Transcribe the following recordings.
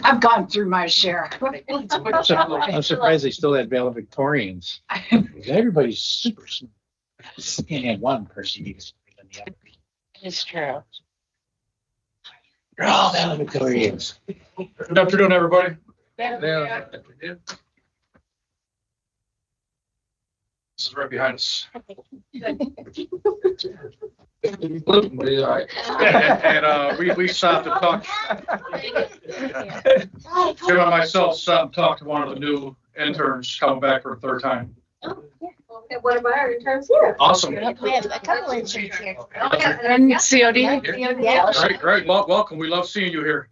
I've gone through my share. I'm surprised they still had valedictorians. Everybody's super smart. You can't have one person be smarter than the other. It's true. They're all valedictorians. Good afternoon, everybody. Yeah. This is right behind us. And we stopped to talk. Jim and myself stopped and talked to one of the new interns coming back for a third time. One of our interns here. Awesome. We have a couple interns here. And COD. Yeah. Great. Welcome. We love seeing you here.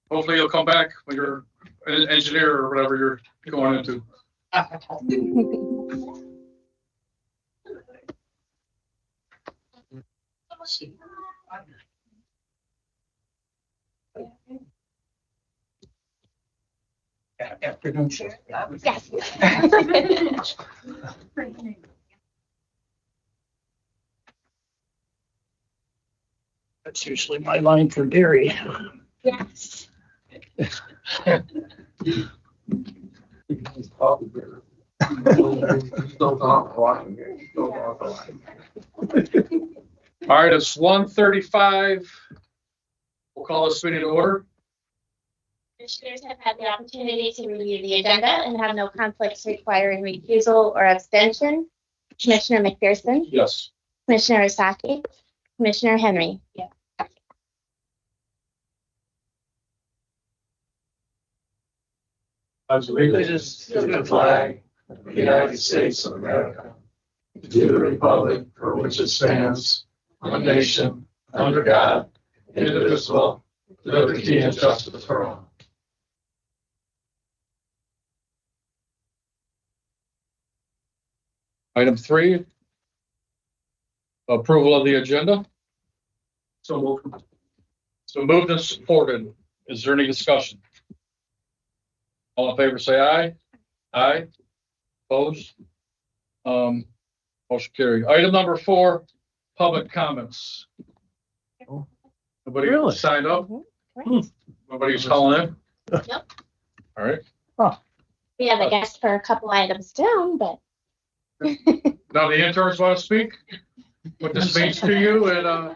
Hopefully you'll come back when you're an engineer or whatever you're going into. Afternoon shift. Yes. That's usually my line for dairy. Yes. All right, it's 1:35. We'll call this meeting to order. Commissioners have had the opportunity to review the agenda and have no conflicts requiring recusal or abstention. Commissioner McPherson, Yes. Commissioner Osaki, Commissioner Henry. Yeah. Allegiance to the flag of the United States of America, to the republic for which it stands, one nation, under God, indivisible, with liberty and justice for all. Item 3. Approval of the agenda. So moved and supported. Is there any discussion? All in favor, say aye. Aye. Opposed? Motion carried. Item number 4, public comments. Nobody Really? signed up? Correct. Nobody's calling in? Nope. All right. We have a guest for a couple items down, but Now the interns want to speak? What this means to you and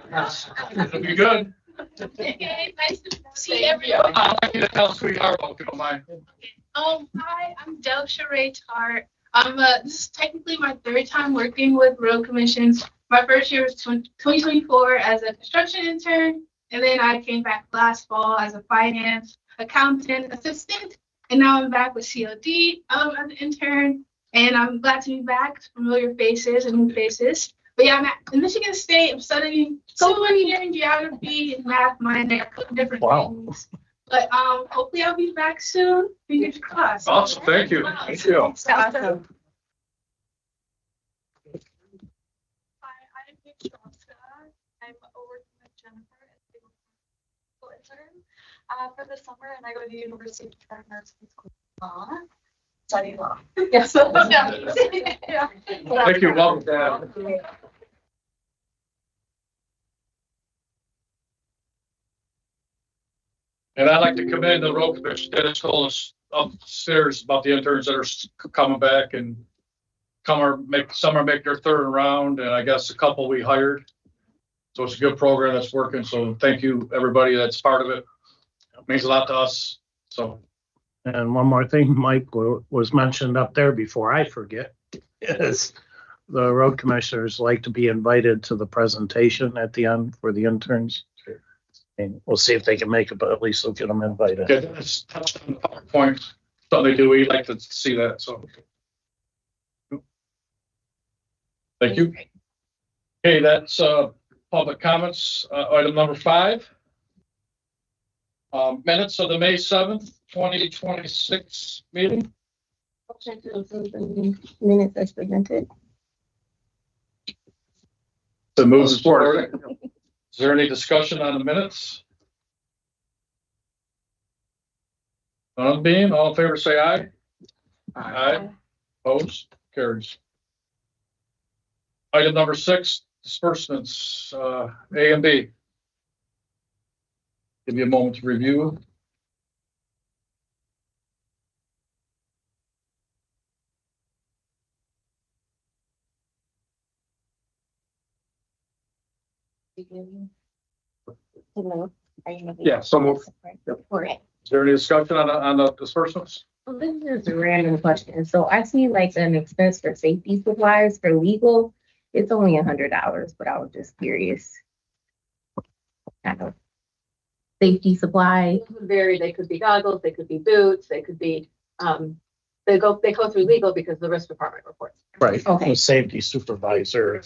it'll be good. Okay, nice to see everyone. I'd like you to tell us who you are, if you don't mind. Hi, I'm Delsha Ray Tart. This is technically my third time working with road commissions. My first year was 2024 as a construction intern, and then I came back last fall as a finance accountant assistant, and now I'm back with COD as an intern, and I'm glad to be back. Familiar faces and new faces. But yeah, I'm in Michigan State. I'm studying civil engineering, geography, and math minor, different things. But hopefully I'll be back soon. Fingers crossed. Awesome, thank you. Thank you. Awesome. Hi, I'm Nick Joska. I'm working with Jennifer as a school intern for the summer, and I go to the University of Toronto School of Law. Study law. Yes. Yeah. Thank you, welcome. And I'd like to commend the road commission. Dennis told us upstairs about the interns that are coming back and some are make their third round, and I guess a couple we hired. So it's a good program that's working. So thank you, everybody that's part of it. It means a lot to us. So. And one more thing, Mike was mentioned up there before I forget, is the road commissioners like to be invited to the presentation at the end for the interns. And we'll see if they can make it, but at least we'll get them invited. Okay, that's touched on the PowerPoint. Something they do, we like to see that, so. Thank you. Okay, that's public comments. Item number 5. Minutes of the May 7th, 2026 meeting. motion to approve the minutes as presented. The move is forward. Is there any discussion on the minutes? None being, all in favor, say aye. Aye. Opposed? Carries. Item number 6, disbursements, A and B. Give you a moment to review. Hello. Are you making? Yeah, so moved. Okay. Is there any discussion on the disbursements? Well, this is a random question. So I see like an expense for safety supplies for legal. It's only $100, but I was just curious. Kind of safety supply. Those would vary. They could be goggles, they could be boots, they could be, they go through legal because the risk department reports. Right, Okay. the safety supervisor.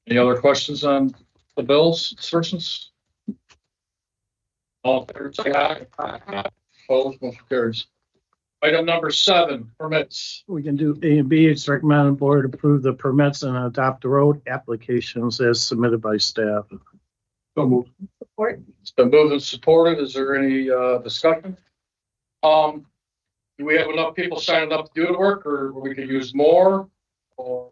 Any other questions on the bills, disbursements? All in favor, say aye. Opposed, motion carries. Item number 7, permits. We can do A and B. It's recommended board approve the permits and adopt the road applications as submitted by staff. So moved. Support. It's been moved and supported. Is there any discussion? Do we have enough people signing up to do the work, or we could use more? Or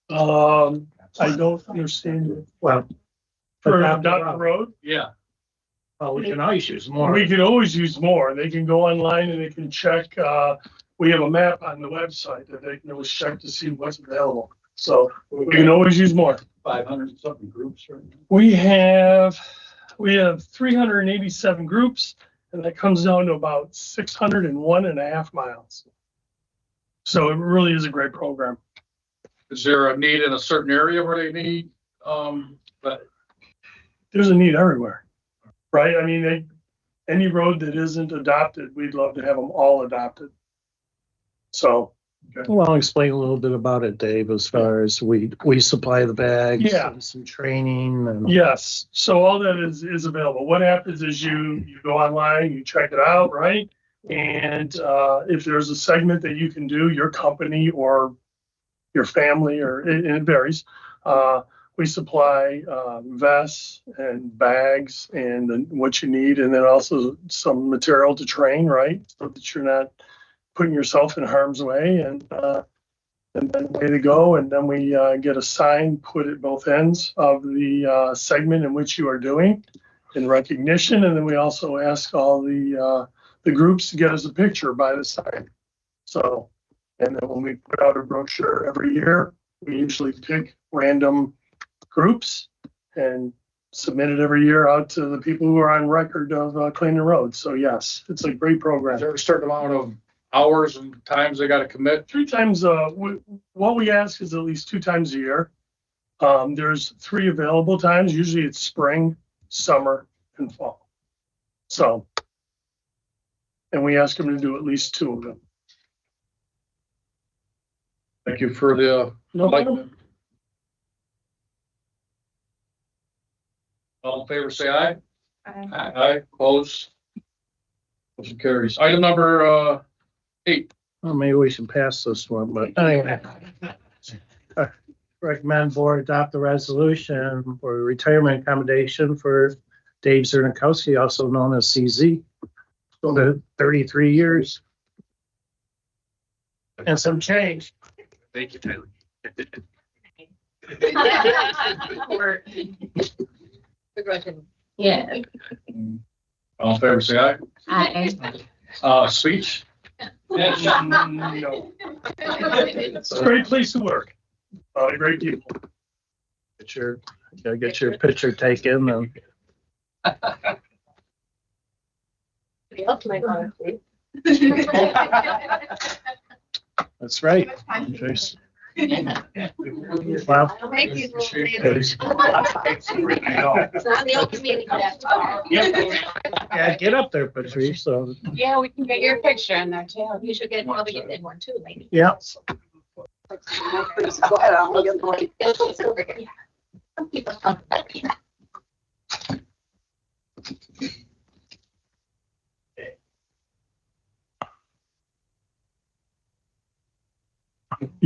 I don't understand it. Well, For adopt the adopt the road, yeah, well, we can always use more. we can always use more. They can go online and they can check, we have a map on the website that they can always check to see what's available. So we can always use more. 500 something groups right now. We have 387 groups, and that comes down to about 601.5 miles. So it really is a great program. Is there a need in a certain area where they need? But There's a need everywhere, right? I mean, any road that isn't adopted, we'd love to have them all adopted. So, Well, I'll explain a little bit about it, Dave, as far as we supply the bags. Yeah. And some training and. yes, so all that is available. What happens is you go online, you check it out, right? And if there's a segment that you can do, your company or your family, or it varies, we supply vests and bags and then what you need, and then also some material to train, right? So that you're not putting yourself in harm's way, and then way to go. And then we get a sign put at both ends of the segment in which you are doing in recognition. And then we also ask all the groups to get us a picture by the sign. So, and then when we put out a brochure every year, we usually pick random groups and submit it every year out to the people who are on record of cleaning roads. So yes, it's a great is program. there a certain amount of hours and times they got to commit? 3 times, what we ask is at least 2 times a year. There's 3 available times. Usually it's spring, summer, and fall. So, and we ask them to do at least 2 of them. Thank you for the No problem. enlightenment. All in favor, say aye. Aye, opposed. Motion carries. Item number 8. Well, maybe we should pass this one, but anyway. Recommend board adopt the resolution for retirement accommodation for Dave Zernikowski, also known as CZ. For 33 years. And some change. Thank you, Tyler. Yeah. All in favor, say aye. Speech? No. It's a great place to work. Great people. Get your picture taken and. That's right. Jason. Wow. Thank you. It's not the open meeting. Yeah, get up there, Patrice, so, Yeah, we can get your picture in there too. You should probably get in one too, lady. yeah. Go ahead, I'll get the link. It's over here. Some people talk about it.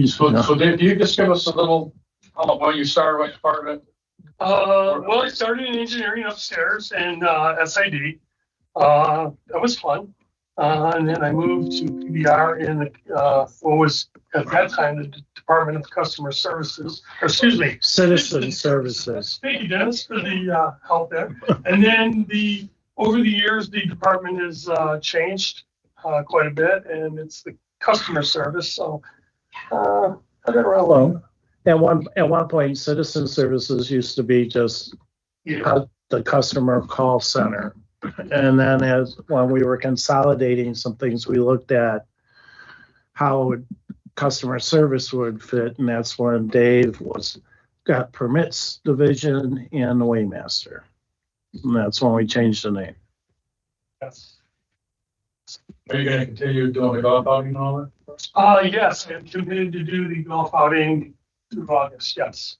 So Dave, do you just give us a little, when you started, what department? Well, I started in engineering upstairs and SID. That was fun. And then I moved to PBR in what was at that time the Department of Customer Services, or excuse me. Citizen Services. Thank you, Dennis, for the help there. And then over the years, the department has changed quite a bit, and it's the customer service. So I've been around long. Well, at one point, Citizen Services used to be just the customer call center. And then when we were consolidating some things, we looked at how customer service would fit. And that's when Dave got permits division and the Waymaster. And that's when we changed the name. Yes. Are you gonna continue doing the golf outing and all that? Yes, and continued to do the golf outing through August. Yes.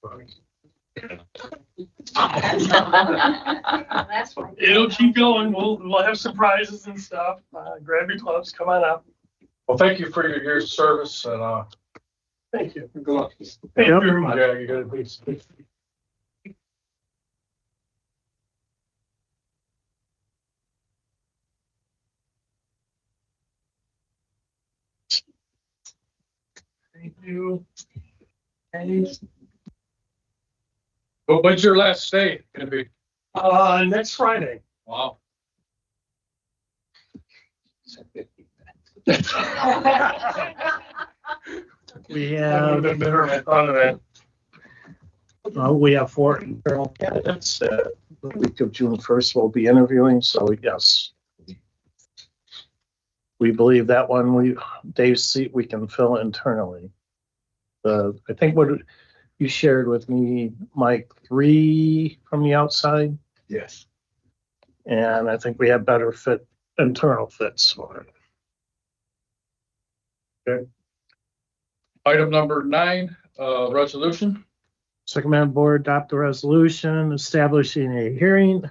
It'll keep going. We'll have surprises and stuff. Grab your clubs. Come on up. Well, thank you for your years of service and, Thank you. good luck. Thank you very much. Yeah, you gotta please. Thank you. But when's your last day gonna be? Next Friday. Wow. We I have, been better than I thought of that. we have 4 internal candidates that the week of June 1st we'll be interviewing. So yes, we believe that one, Dave's seat, we can fill internally. I think what you shared with me, Mike, 3 from the outside. Yes. And I think we have better internal fits for it. Item number 9, resolution. Recommend board adopt a resolution establishing a hearing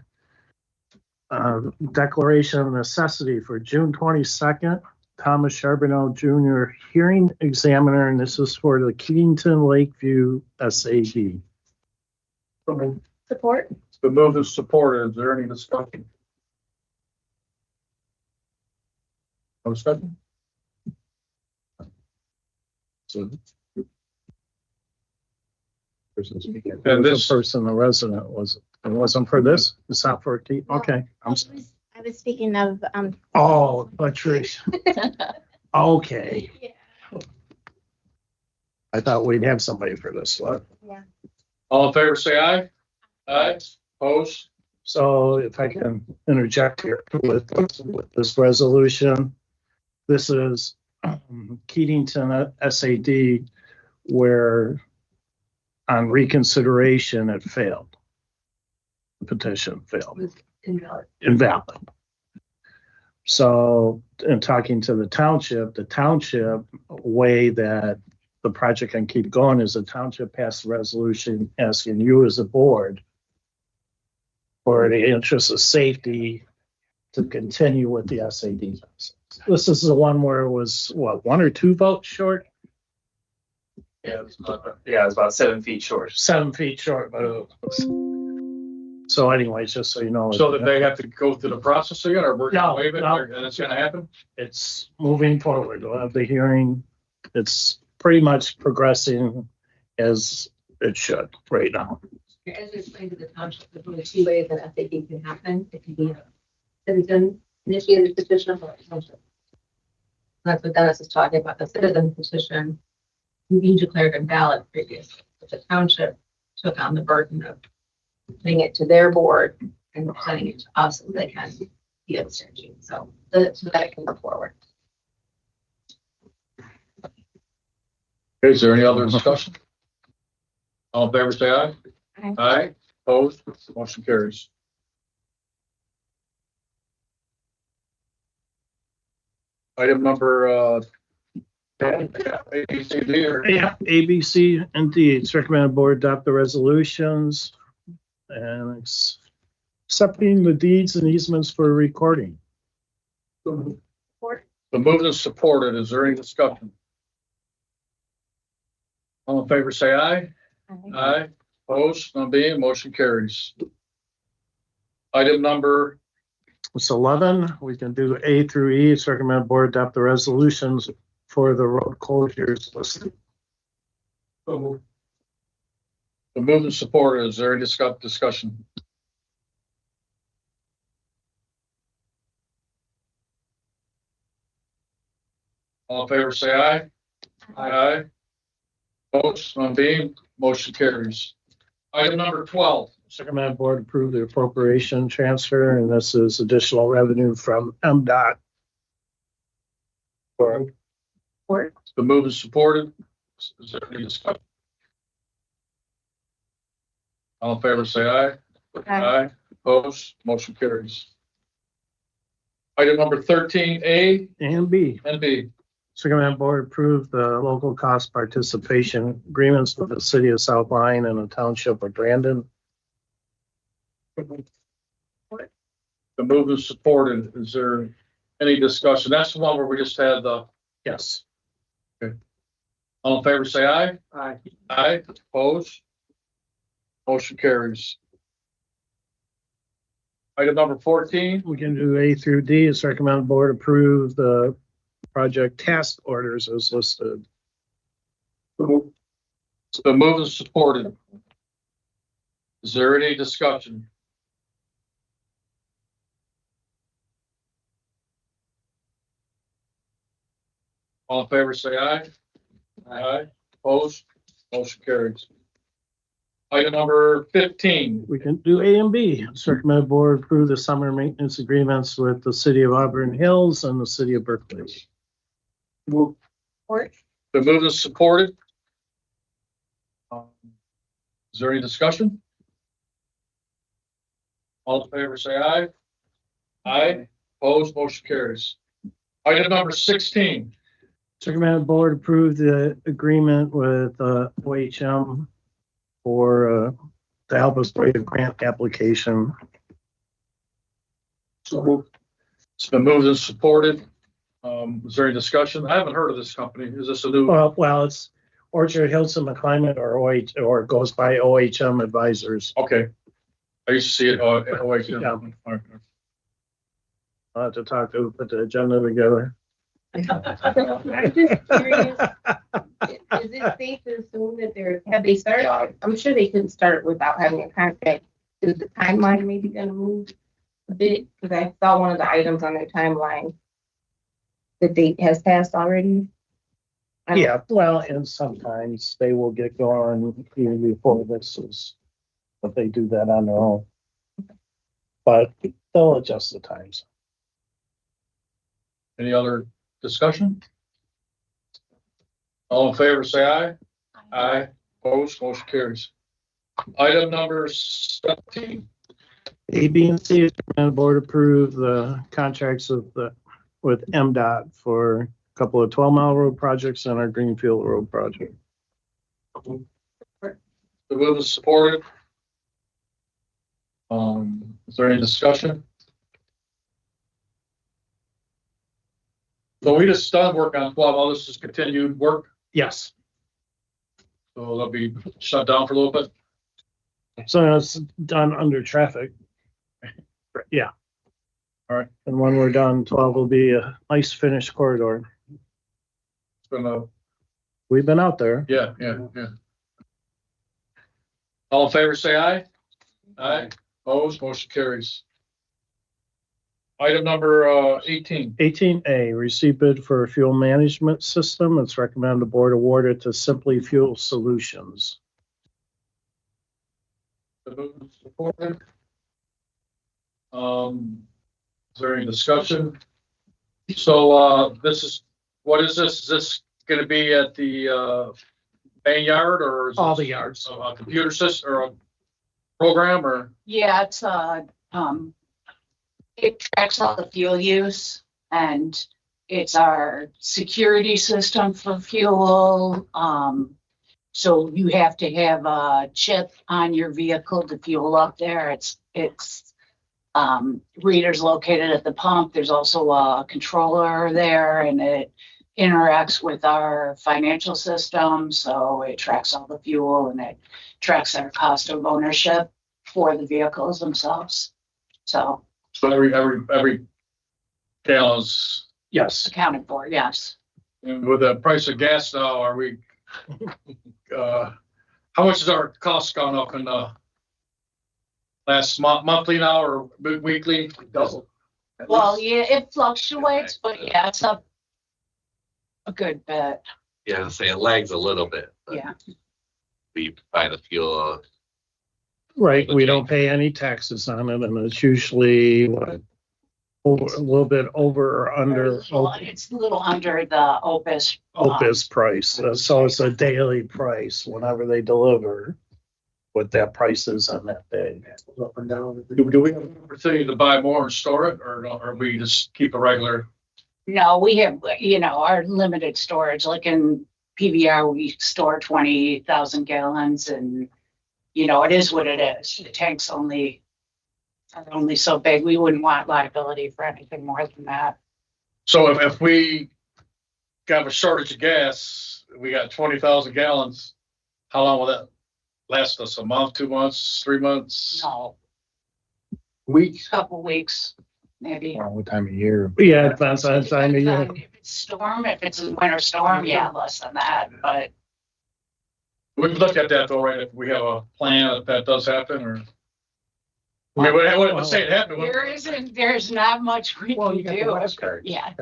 declaration of necessity for June 22nd, Thomas Charbonneau Jr. hearing examiner, and this is for the Keatington Lakeview SAD. Support? It's been moved and supported. Is there any discussion? No discussion? So. And this person, the resident, it wasn't for this? It's not for okay. I was speaking of, Oh, Patricia. Okay. Yeah. I thought we'd have somebody for this one. All in favor, say aye. Aye. Opposed? So if I can interject here with this resolution, this is Keatington SAD where on reconsideration it failed. The petition failed. Invalid. So in talking to the township way that the project can keep going is the township passed a resolution asking you as a board for the interest of safety to continue with the SAD. This is the one where it was, what, 1 or 2 votes short? Yeah, it was about 7 feet short. 7 feet short, but it was. So anyways, just so you know. So that they have to go through the process again, or we're gonna waive it, No. and it's gonna happen? It's moving forward. We'll have the hearing. It's pretty much progressing as it should right now. As we explained to the township, there's only 2 ways that SAD can happen. It can be a citizen initiated petition or a township. That's what Dennis is talking about, the citizen petition. You declared invalid previously, but the township took on the burden of putting it to their board and sending it to us so they can be abstention. So that it can go forward. Is there any other discussion? All in favor, say aye. Aye. Aye. Opposed? Motion carries. Item number, 10, A, B, C, D, or Yeah, A, B, C, and D. It's recommended board adopt the resolutions and accepting the deeds and easements for recording. Support? the moved and supported. Is there any discussion? All in favor, say aye. Aye. Opposed? None being, motion carries. Item number It's 11. We can do A through E. It's recommended board adopt the resolutions for the road closures listed. The move and support, is there any discussion? All in favor, say aye. Aye. Opposed, none being, motion carries. Item number 12. Recommended board approve the appropriation transfer, and this is additional revenue from MDOT. For The move is supported. Is there any discussion? All in favor, say aye. Aye. Opposed, motion carries. Item number 13A and B. and B. Recommended board approve the local cost participation agreements with the city of South Line and the township of Brandon. The move is supported. Is there any discussion? That's the one where we just had the, Yes. all in favor, say aye. Aye. Aye. Opposed, motion carries. Item number 14. We can do A through D. It's recommended board approve the project task orders as listed. The move is supported. Is there any discussion? All in favor, say aye. Aye. Opposed, motion carries. Item number 15. We can do A and B. It's recommended board approve the summer maintenance agreements with the city of Auburn Hills and the city of Berkeley. The move is supported. Is there any discussion? All in favor, say aye. Aye. Opposed, motion carries. Item number 16. It's recommended board approve the agreement with OHM for to help us write a grant application. It's been moved and supported. Is there any discussion? I haven't heard of this company. Is this a new? Well, it's Orchard Hills and McClimate or it goes by OHM Advisors. Okay. I used to see it at OHM. Yeah. I'll have to talk to put the agenda together. I'm just curious, is it safe to assume that have they started, I'm sure they couldn't start without having a contract. Is the timeline maybe gonna move a bit? Because I saw one of the items on their timeline. The date has passed already. Yeah, well, and sometimes they will get going even before this is, but they do that on their own. But they'll adjust the times. Any other discussion? All in favor, say aye. Aye. Opposed, motion carries. Item number 17. A, B, and C, recommended board approve the contracts with MDOT for a couple of 12-mile road projects and our Greenfield Road project. The move is supported. Is there any discussion? So we just done work on 12. All this is continued work. Yes. So they'll be shut down for a little bit. So it's done under traffic. Yeah. All right. And when we're done, 12 will be a nice finished corridor. It's been We've been out there. yeah. All in favor, say aye. Aye. Opposed, motion carries. Item number 18. 18A, receive bid for a fuel management system. It's recommended the board award it to Simply Fuel Solutions. The move is supported. Is there any discussion? So what is this? Is this going to be at the main yard or is All this the yards. a computer system or a program or? Yeah, it's it tracks all the fuel use and it's our security system for fuel. So you have to have a chip on your vehicle to fuel up there. It's readers located at the pump. There's also a controller there and it interacts with our financial system. So it tracks all the fuel and it tracks our cost of ownership for the vehicles themselves. So So every gallon's, Yes. accounted for, yes. and with the price of gas now, are we, how much has our cost gone up in the last monthly now or weekly? Double. Well, yeah, it fluctuates, but yeah, it's up a good bit, Yeah, say it lags a little bit. but yeah. We buy the fuel. Right, we don't pay any taxes on it, and it's usually what, over, a little bit over or under It's a little under the Opus. Opus price. So it's a daily price whenever they deliver what that price is on that day. Up and down. Do we have an opportunity to buy more and store it or we just keep a regular? No, we have, our limited storage, like in PBR, we store 20,000 gallons and, it is what it is. The tank's are only so big. We wouldn't want liability for anything more than that. So if we got a shortage of gas, we got 20,000 gallons, how long will that last us? A month, 2 months, 3 months? No, Weeks? couple weeks, maybe. What time of year? Yeah, it depends on the time of year. If it's storm, if it's a winter storm, yeah, less than that, but We can look at that though, right? If we have a plan if that does happen or. I mean, let's say it happened. there's not much we can do. Yeah.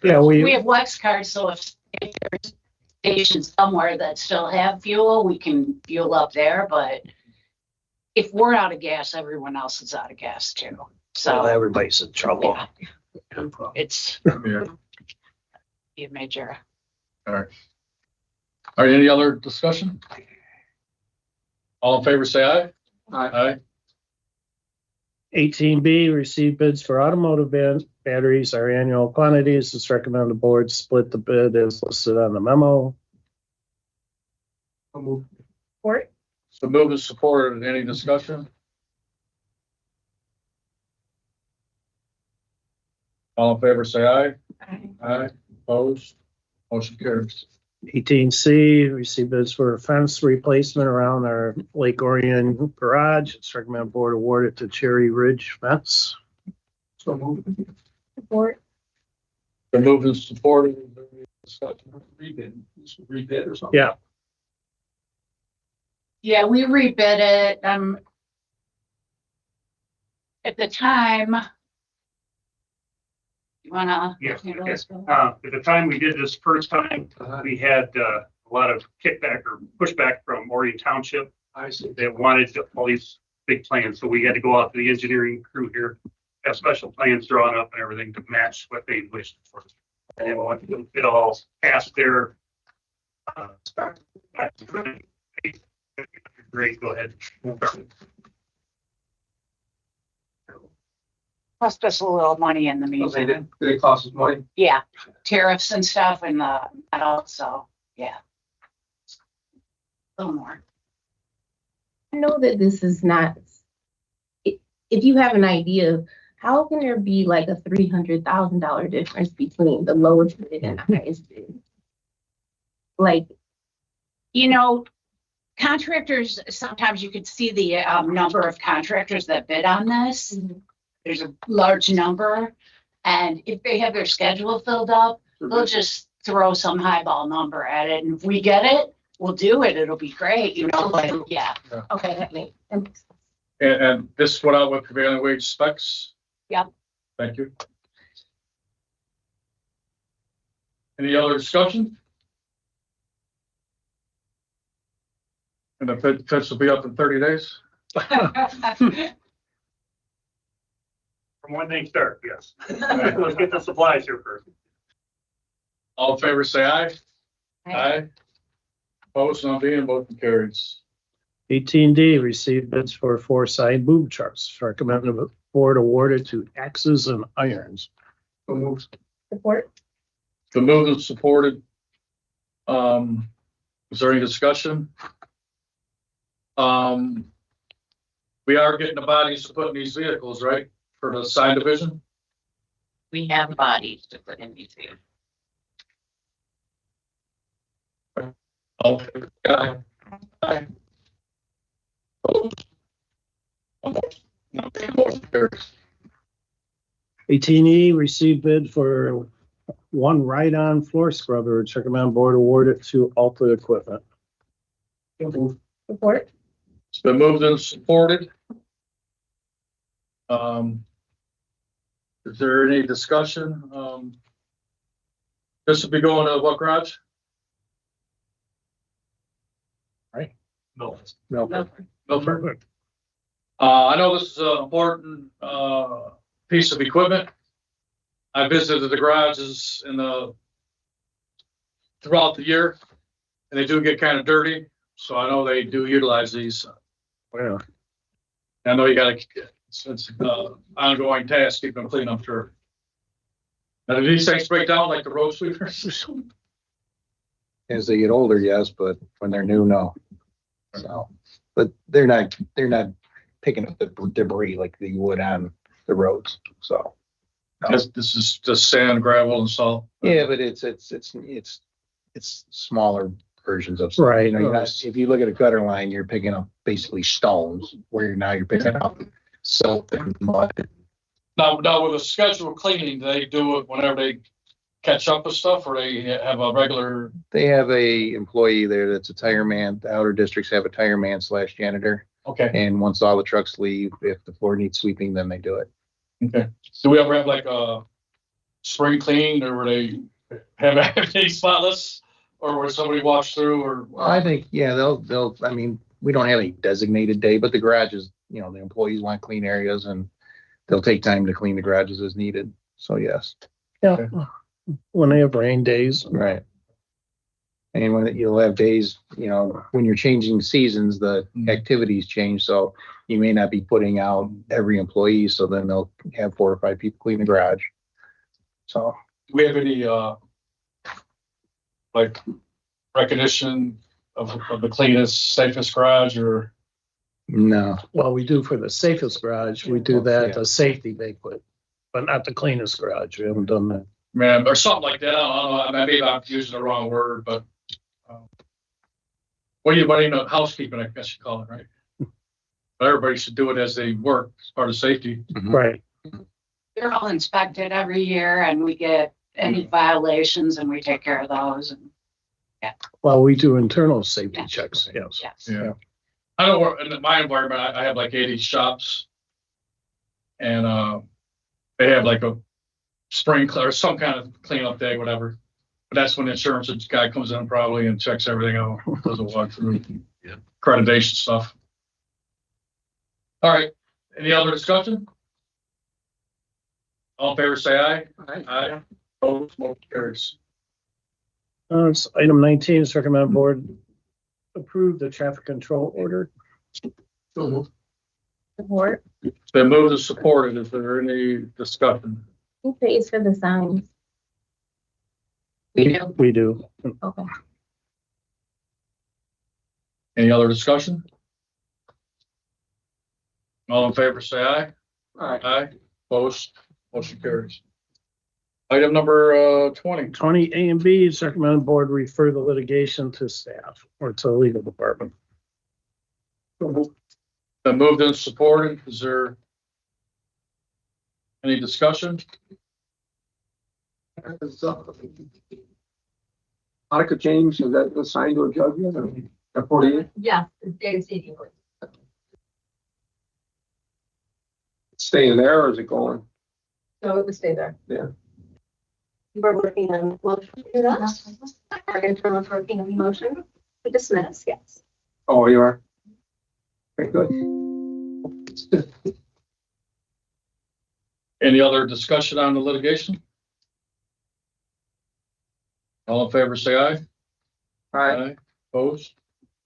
Yeah, We have Wex cards, so if there's stations somewhere that still have fuel, we can fuel up there, but if we're out of gas, everyone else is out of gas too. so So everybody's in trouble. yeah, it's Yeah. a major. All right. All right, any other discussion? All in favor, say aye. Aye. 18B, receive bids for automotive batteries. Our annual quantities. It's recommended the board split the bid as listed on the memo. Support. So move is supported. Any discussion? All in favor, say aye. Aye. Opposed? Motion carries. 18C, receive bids for a fence replacement around our Lake Orion garage. It's recommended board award it to Cherry Ridge Fence. So move. Support. The move is supported. Rebid or something. Yeah. Yeah, we rebid it. At the time. You wanna? Yes, handle okay. this, Bill? At the time we did this first time, we had a lot of kickback or pushback from Orion Township I see. that wanted all these big plans. So we had to go out to the engineering crew here, have special plans drawn up and everything to match what they wished for. And once it all passed their great, go ahead. Cost us a little money in the meantime. Did it cost us money? Yeah, tariffs and stuff and metal, so, yeah. A little more. I know that this is not, if you have an idea, how can there be like a $300,000 difference between the lowest bid and the highest bid? Like, Contractors, sometimes you could see the number of contractors that bid on this. There's a large number, and if they have their schedule filled up, they'll just throw some highball number at it, and if we get it, we'll do it, it'll be great, yeah. okay, that makes sense. And this went out with prevailing wage specs? Yep. Thank you. Any other discussion? And the fence will be up in 30 days? From when they start, yes. Let's get the supplies here first. All in favor, say aye. Aye. Opposed, none being, motion carries. 18D, receive bids for 4 side boob trucks. Recommended the board awarded to Axes and Irons. So move. Support. The move is supported. Is there any discussion? We are getting the bodies to put in these vehicles, right? For the sign division? We have bodies to put in these here. All in favor, say aye. Aye. Opposed? Motion carries. 18E, received bid for one ride-on floor scrubber. Recommend board award it to Alta Equipment. Support. It's been moved and supported. Is there any discussion? This will be going to what garage? No. Milford. I know this is an important, piece of equipment. I visited the garages throughout the year, and they do get kind of dirty, so I know they do utilize these. Well, I know you gotta, it's ongoing task, keep them clean, I'm sure. Now, do these things break down like the road sweepers? As they get older, yes, but when they're new, no. So, but they're not picking up the debris like they would on the roads, so. This is just sand, gravel and salt. Yeah, but it's smaller versions of stuff. Right. You know, if you look at a gutter line, you're picking up basically stones, where now you're picking up silt and mud. Now with a scheduled cleaning, do they do it whenever they catch up with stuff, or they have a regular? They have a employee there that's a tire man. The outer districts have a tire man / janitor. Okay, And once all the trucks leave, if the floor needs sweeping, then they do it. okay. Do we ever have like a spring clean, or where they have everything spotless, or where somebody walks through, or? I think, yeah, they'll, I mean, we don't have a designated day, but the garages, you know, the employees want clean areas and they'll take time to clean the garages as needed. So yes. yeah. When they have rain days. Right. And when you'll have days, you know, when you're changing seasons, the activities change. So you may not be putting out every employee. So then they'll have 4 or 5 people clean the garage. So. Do we have any, like recognition of the cleanest, safest garage, or? No. Well, we do for the safest garage. We do that, the safety banquet, but not the cleanest garage. We haven't done that. Man, or something like that. I don't know. Maybe I'm using the wrong word, but what do you know? Housekeeping, I guess you call it, right? But everybody should do it as they work, as part of safety. Right. They're all inspected every year and we get any violations and we take care of those. And Well, we do internal safety checks. Yes. yes. Yeah. I know where in my environment, I have like 80 shops, and they have like a spring or some kind of cleanup day, whatever. But that's when the insurance guy comes in probably and checks everything out, does a walkthrough, accreditation stuff. All right. Any other discussion? All in favor, say aye. Aye. Opposed, motion carries. It's item 19 is recommend board approve the traffic control order. Support. It's been moved and supported. Is there any discussion? Who pays for the signs? We do. Okay. Any other discussion? All in favor, say aye. Aye. Opposed, motion carries. Item number 20. 20 A and B is recommend board refer the litigation to staff or to the legal department. Been moved and supported. Is there any discussion? Monica James, is that assigned to a judge yet? Or 48? Yeah, David Stevens. Staying there or is it going? So it would stay there. Yeah. We're working on motion to do that. Our internal working on motion to dismiss, yes. Oh, you are? Very good. Any other discussion on the litigation? All in favor, say aye. Aye. Opposed?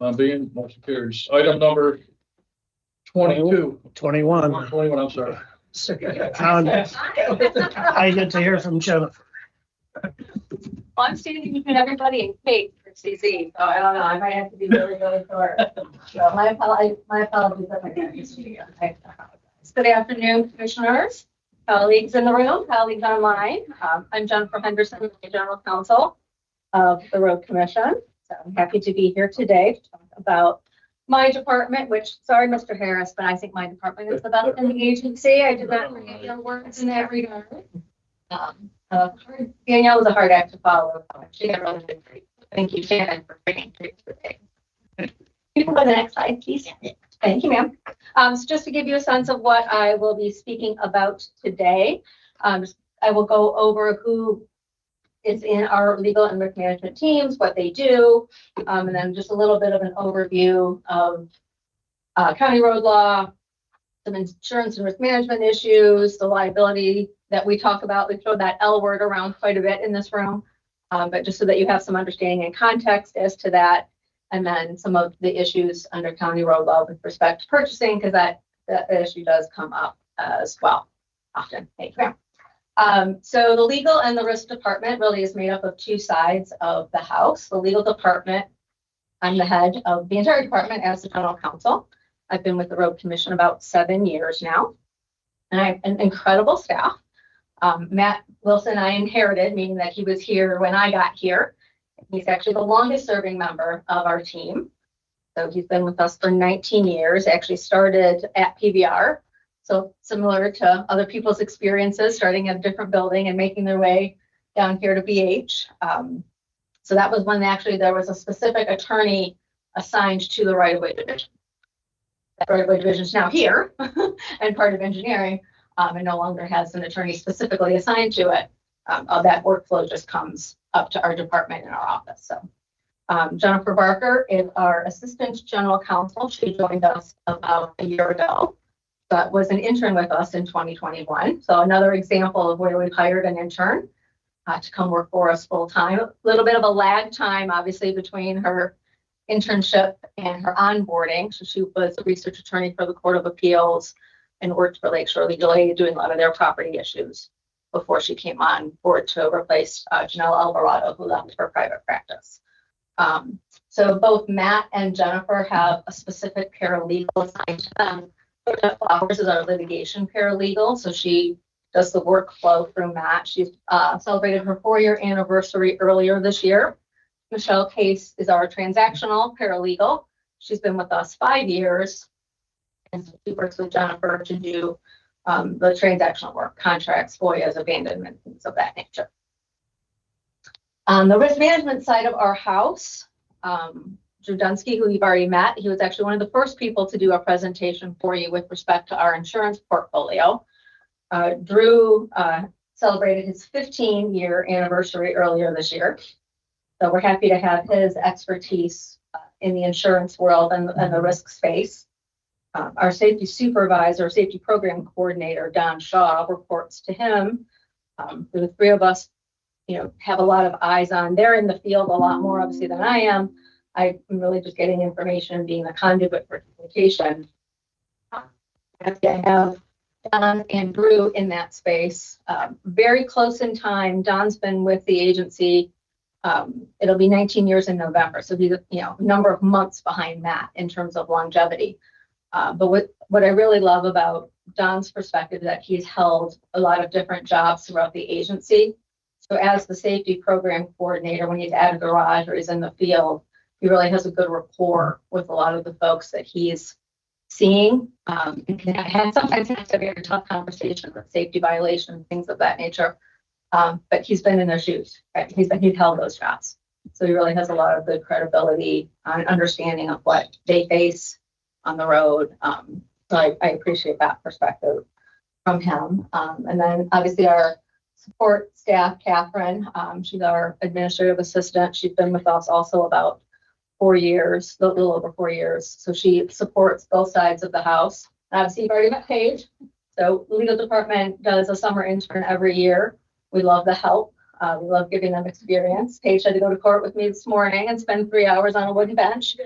None being, motion carries. Item number 22. 21. 21, I'm sorry. I get to hear from Jennifer. Well, I'm standing between everybody and Kate for CZ, so I don't know, I might have to be really short. So my apologies. Good afternoon, commissioners, colleagues in the room, colleagues online. I'm Jennifer Henderson, the General Counsel of the Road Commission. So I'm happy to be here today to talk about my department, which, sorry, Mr. Harris, but I think my department is the best in the agency. I did not forget your words in that regard. Danielle was a hard act to follow. She got really good. Thank you, Shannon, for bringing it today. You can go to the next slide, please. Thank you, ma'am. So just to give you a sense of what I will be speaking about today, I will go over who is in our legal and risk management teams, what they do, and then just a little bit of an overview of county road law, some insurance and risk management issues, the liability that we talk about. We throw that L word around quite a bit in this room, but just so that you have some understanding and context as to that, and then some of the issues under county road law with respect to purchasing, because that issue does come up as well often. Thank you, ma'am. So the legal and the risk department really is made up of two sides of the house. The legal department, I'm the head of the entire department as the general counsel. I've been with the Road Commission about 7 years now, and I have an incredible staff. Matt Wilson, I inherited, meaning that he was here when I got here. He's actually the longest serving member of our team. So he's been with us for 19 years, actually started at PBR. So similar to other people's experiences, starting at a different building and making their way down here to BH. So that was when actually there was a specific attorney assigned to the right-of-way division. That right-of-way division is now here and part of engineering, and no longer has an attorney specifically assigned to it. That workflow just comes up to our department in our office. So Jennifer Barker is our assistant general counsel. She joined us about a year ago, but was an intern with us in 2021. So another example of where we've hired an intern to come work for us full time. A little bit of a lag time, obviously, between her internship and her onboarding. So she was a research attorney for the Court of Appeals and worked for Lakeshore Legal Aid doing a lot of their property issues before she came on board to replace Janelle Alvarado, who left for private practice. So both Matt and Jennifer have a specific paralegal assigned to them. Jeff Flowers is our litigation paralegal, so she does the workflow through Matt. She's celebrated her 4-year anniversary earlier this year. Michelle Case is our transactional paralegal. She's been with us 5 years, and so she works with Jennifer to do the transactional work, contracts, FOIAs, abandonment, things of that nature. On the risk management side of our house, Drew Dunsky, who you've already met, he was actually one of the first people to do a presentation for you with respect to our insurance portfolio. Drew celebrated his 15-year anniversary earlier this year. So we're happy to have his expertise in the insurance world and the risk space. Our safety supervisor, safety program coordinator, Don Shaw, reports to him. The three of us, have a lot of eyes on. They're in the field a lot more, obviously, than I am. I'm really just getting information, being a conduit for communication. I have Don and Drew in that space. Very close in time. Don's been with the agency. It'll be 19 years in November, so he's a number of months behind Matt in terms of longevity. But what I really love about Don's perspective is that he's held a lot of different jobs throughout the agency. So as the safety program coordinator, when he's at a garage or he's in the field, he really has a good rapport with a lot of the folks that he's seeing, and can sometimes have a very tough conversation with safety violations, things of that nature. But he's been in their shoes, right? He's held those jobs. So he really has a lot of good credibility and understanding of what they face on the road. So I appreciate that perspective from him. And then obviously our support staff, Catherine, she's our administrative assistant. She's been with us also about 4 years, a little over 4 years. So she supports both sides of the house. Obviously, you've already met Paige. So legal department does a summer intern every year. We love the help. We love giving them experience. Paige had to go to court with me this morning and spend 3 hours on a wooden bench.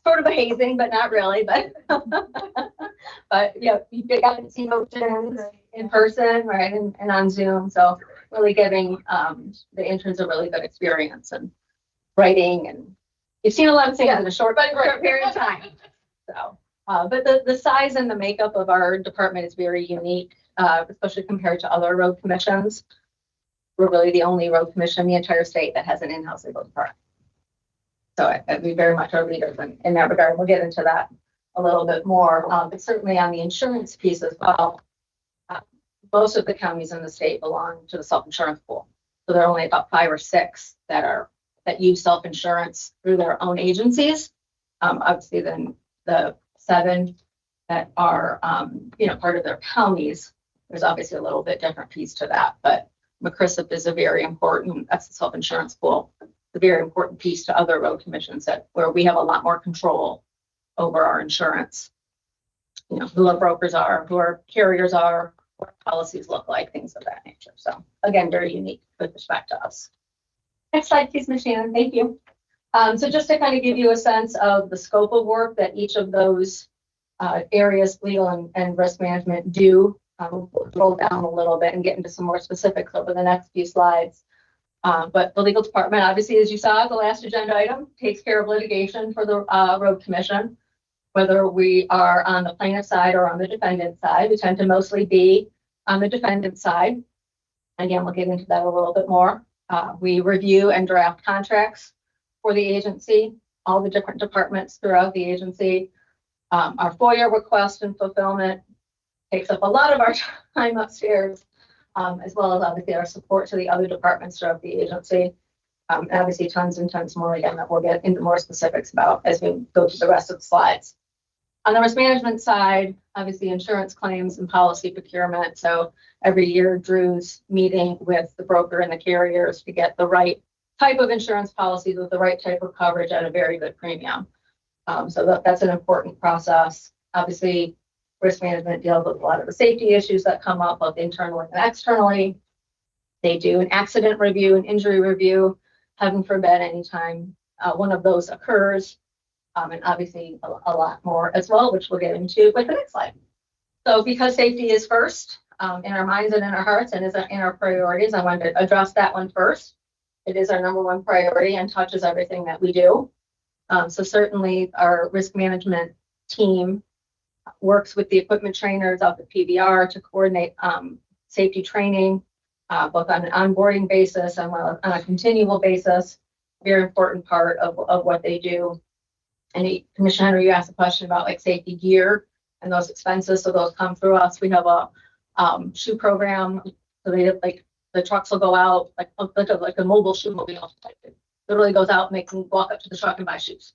Sort of a hazing, but not really. But you got to see motions in person, right, and on Zoom. So really giving the interns a really good experience and writing, and you've seen a lot of things in a short period of time. So, but the size and the makeup of our department is very unique, especially compared to other road commissions. We're really the only road commission in the entire state that has an in-house legal department. we very much are leaders in that regard. We'll get into that a little bit more, but certainly on the insurance piece as well. Most of the counties in the state belong to the self-insurance pool. So there are only about 5 or 6 that use self-insurance through their own agencies. Obviously then the 7 that are, part of their counties, there's obviously a little bit different piece to that, but McChrysip is a very important, that's the self-insurance pool, a very important piece to other road commissions where we have a lot more control over our insurance. Who our brokers are, who our carriers are, what policies look like, things of that nature. So again, very unique with respect to us. Next slide, please, Ms. Shannon. Thank you. So just to kind of give you a sense of the scope of work that each of those areas, legal and risk management, do. We'll roll down a little bit and get into some more specifics over the next few slides. But the legal department, obviously, as you saw, the last agenda item takes care of litigation for the road commission. Whether we are on the plaintiff side or on the defendant side, we tend to mostly be on the defendant side. Again, we'll get into that a little bit more. We review and draft contracts for the agency, all the different departments throughout the agency. Our FOIA request and fulfillment takes up a lot of our time upstairs, as well as obviously our support to the other departments throughout the agency. Obviously tons and tons more, again, that we'll get into more specifics about as we go through the rest of the slides. On the risk management side, obviously insurance claims and policy procurement. So every year Drew's meeting with the broker and the carriers to get the right type of insurance policies with the right type of coverage at a very good premium. So that's an important process. Obviously, risk management deals with a lot of the safety issues that come up both internally and externally. They do an accident review, an injury review, heaven forbid anytime one of those occurs. And obviously a lot more as well, which we'll get into with the next slide. So because safety is first in our minds and in our hearts and is in our priorities, I wanted to address that one first. It is our number one priority and touches everything that we do. So certainly our risk management team works with the equipment trainers out at PBR to coordinate safety training, both on an onboarding basis and on a continual basis. Very important part of what they do. And Commissioner Henry, you asked a question about like safety gear and those expenses. So those come through us. We have a shoe program. So they like the trucks will go out like a mobile shoe mobile. It literally goes out and they can walk up to the truck and buy shoes.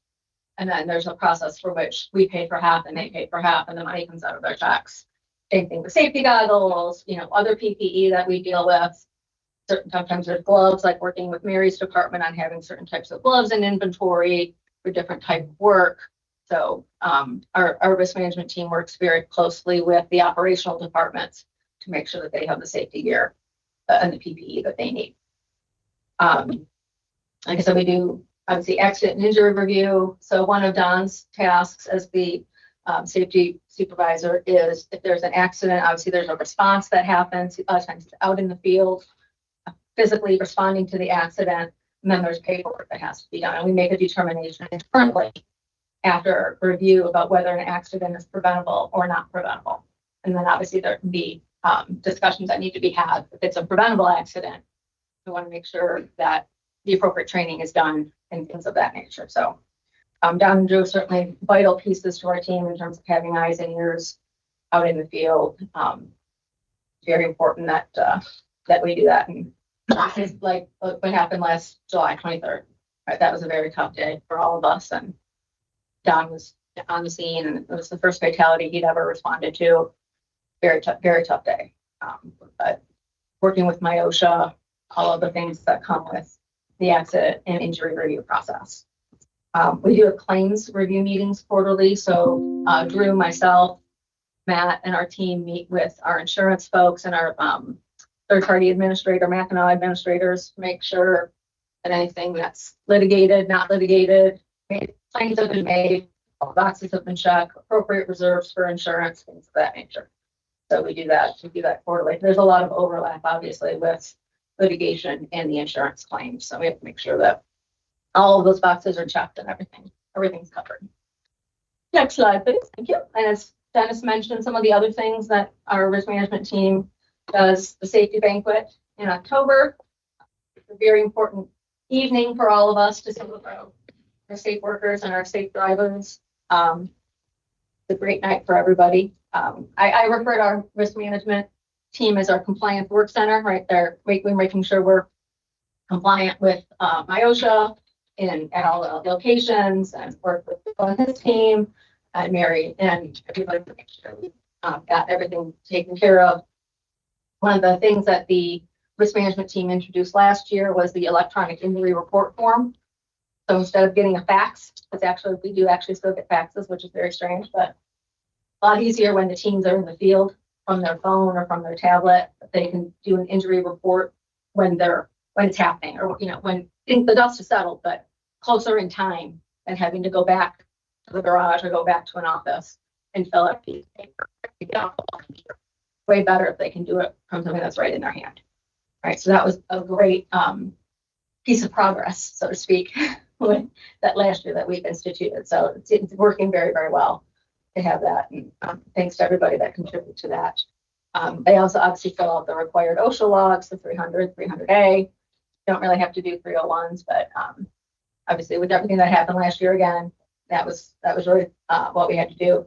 And then there's a process for which we pay for half and they pay for half, and the money comes out of their checks. Same thing with safety goggles, other PPE that we deal with. Sometimes there's gloves, like working with Mary's department on having certain types of gloves in inventory for different type of work. So our risk management team works very closely with the operational departments to make sure that they have the safety gear and the PPE that they need. Like I said, we do obviously accident and injury review. So one of Don's tasks as the safety supervisor is if there's an accident, obviously there's a response that happens. A lot of times it's out in the field, physically responding to the accident, and then there's paperwork that has to be done. And we make a determination internally after review about whether an accident is preventable or not preventable. And then obviously there can be discussions that need to be had. If it's a preventable accident, we want to make sure that the appropriate training is done and things of that nature. So Don and Drew are certainly vital pieces to our team in terms of having eyes and ears out in the field. Very important that we do that. And like what happened last July 23rd, right? That was a very tough day for all of us. And Don was on the scene, and it was the first fatality he'd ever responded to. Very tough day. But working with my OSHA, all of the things that come with the accident and injury review process. We do a claims review meetings quarterly. So Drew, myself, Matt, and our team meet with our insurance folks and our third-party administrator, Mackinac administrators, to make sure that anything that's litigated, not litigated, claims have been made, all boxes have been checked, appropriate reserves for insurance, things of that nature. So we do that quarterly. There's a lot of overlap, obviously, with litigation and the insurance claims. So we have to make sure that all of those boxes are checked and everything's covered. Next slide, please. Thank you. And as Dennis mentioned, some of the other things that our risk management team does, the safety banquet in October, a very important evening for all of us to celebrate our safe workers and our safe drivers. It's a great night for everybody. I refer to our risk management team as our compliance work center, right there, making sure we're compliant with MIOSHA and at all the locations, and work with on his team and Mary and everybody to make sure we got everything taken care of. One of the things that the risk management team introduced last year was the electronic injury report form. So instead of getting a fax, we do actually still get faxes, which is very strange, but a lot easier when the teams are in the field from their phone or from their tablet. They can do an injury report when it's happening, or when the dust is settled, but closer in time than having to go back to the garage or go back to an office and fill out the paper. Way better if they can do it from something that's right in their hand. Right. So that was a great piece of progress, so to speak, with that last year that we've instituted. So it's working very, very well to have that. And thanks to everybody that contributed to that. They also obviously fill out the required OSHA logs, the 300, 300A. Don't really have to do 301s, but obviously with everything that happened last year again, that was really what we had to do.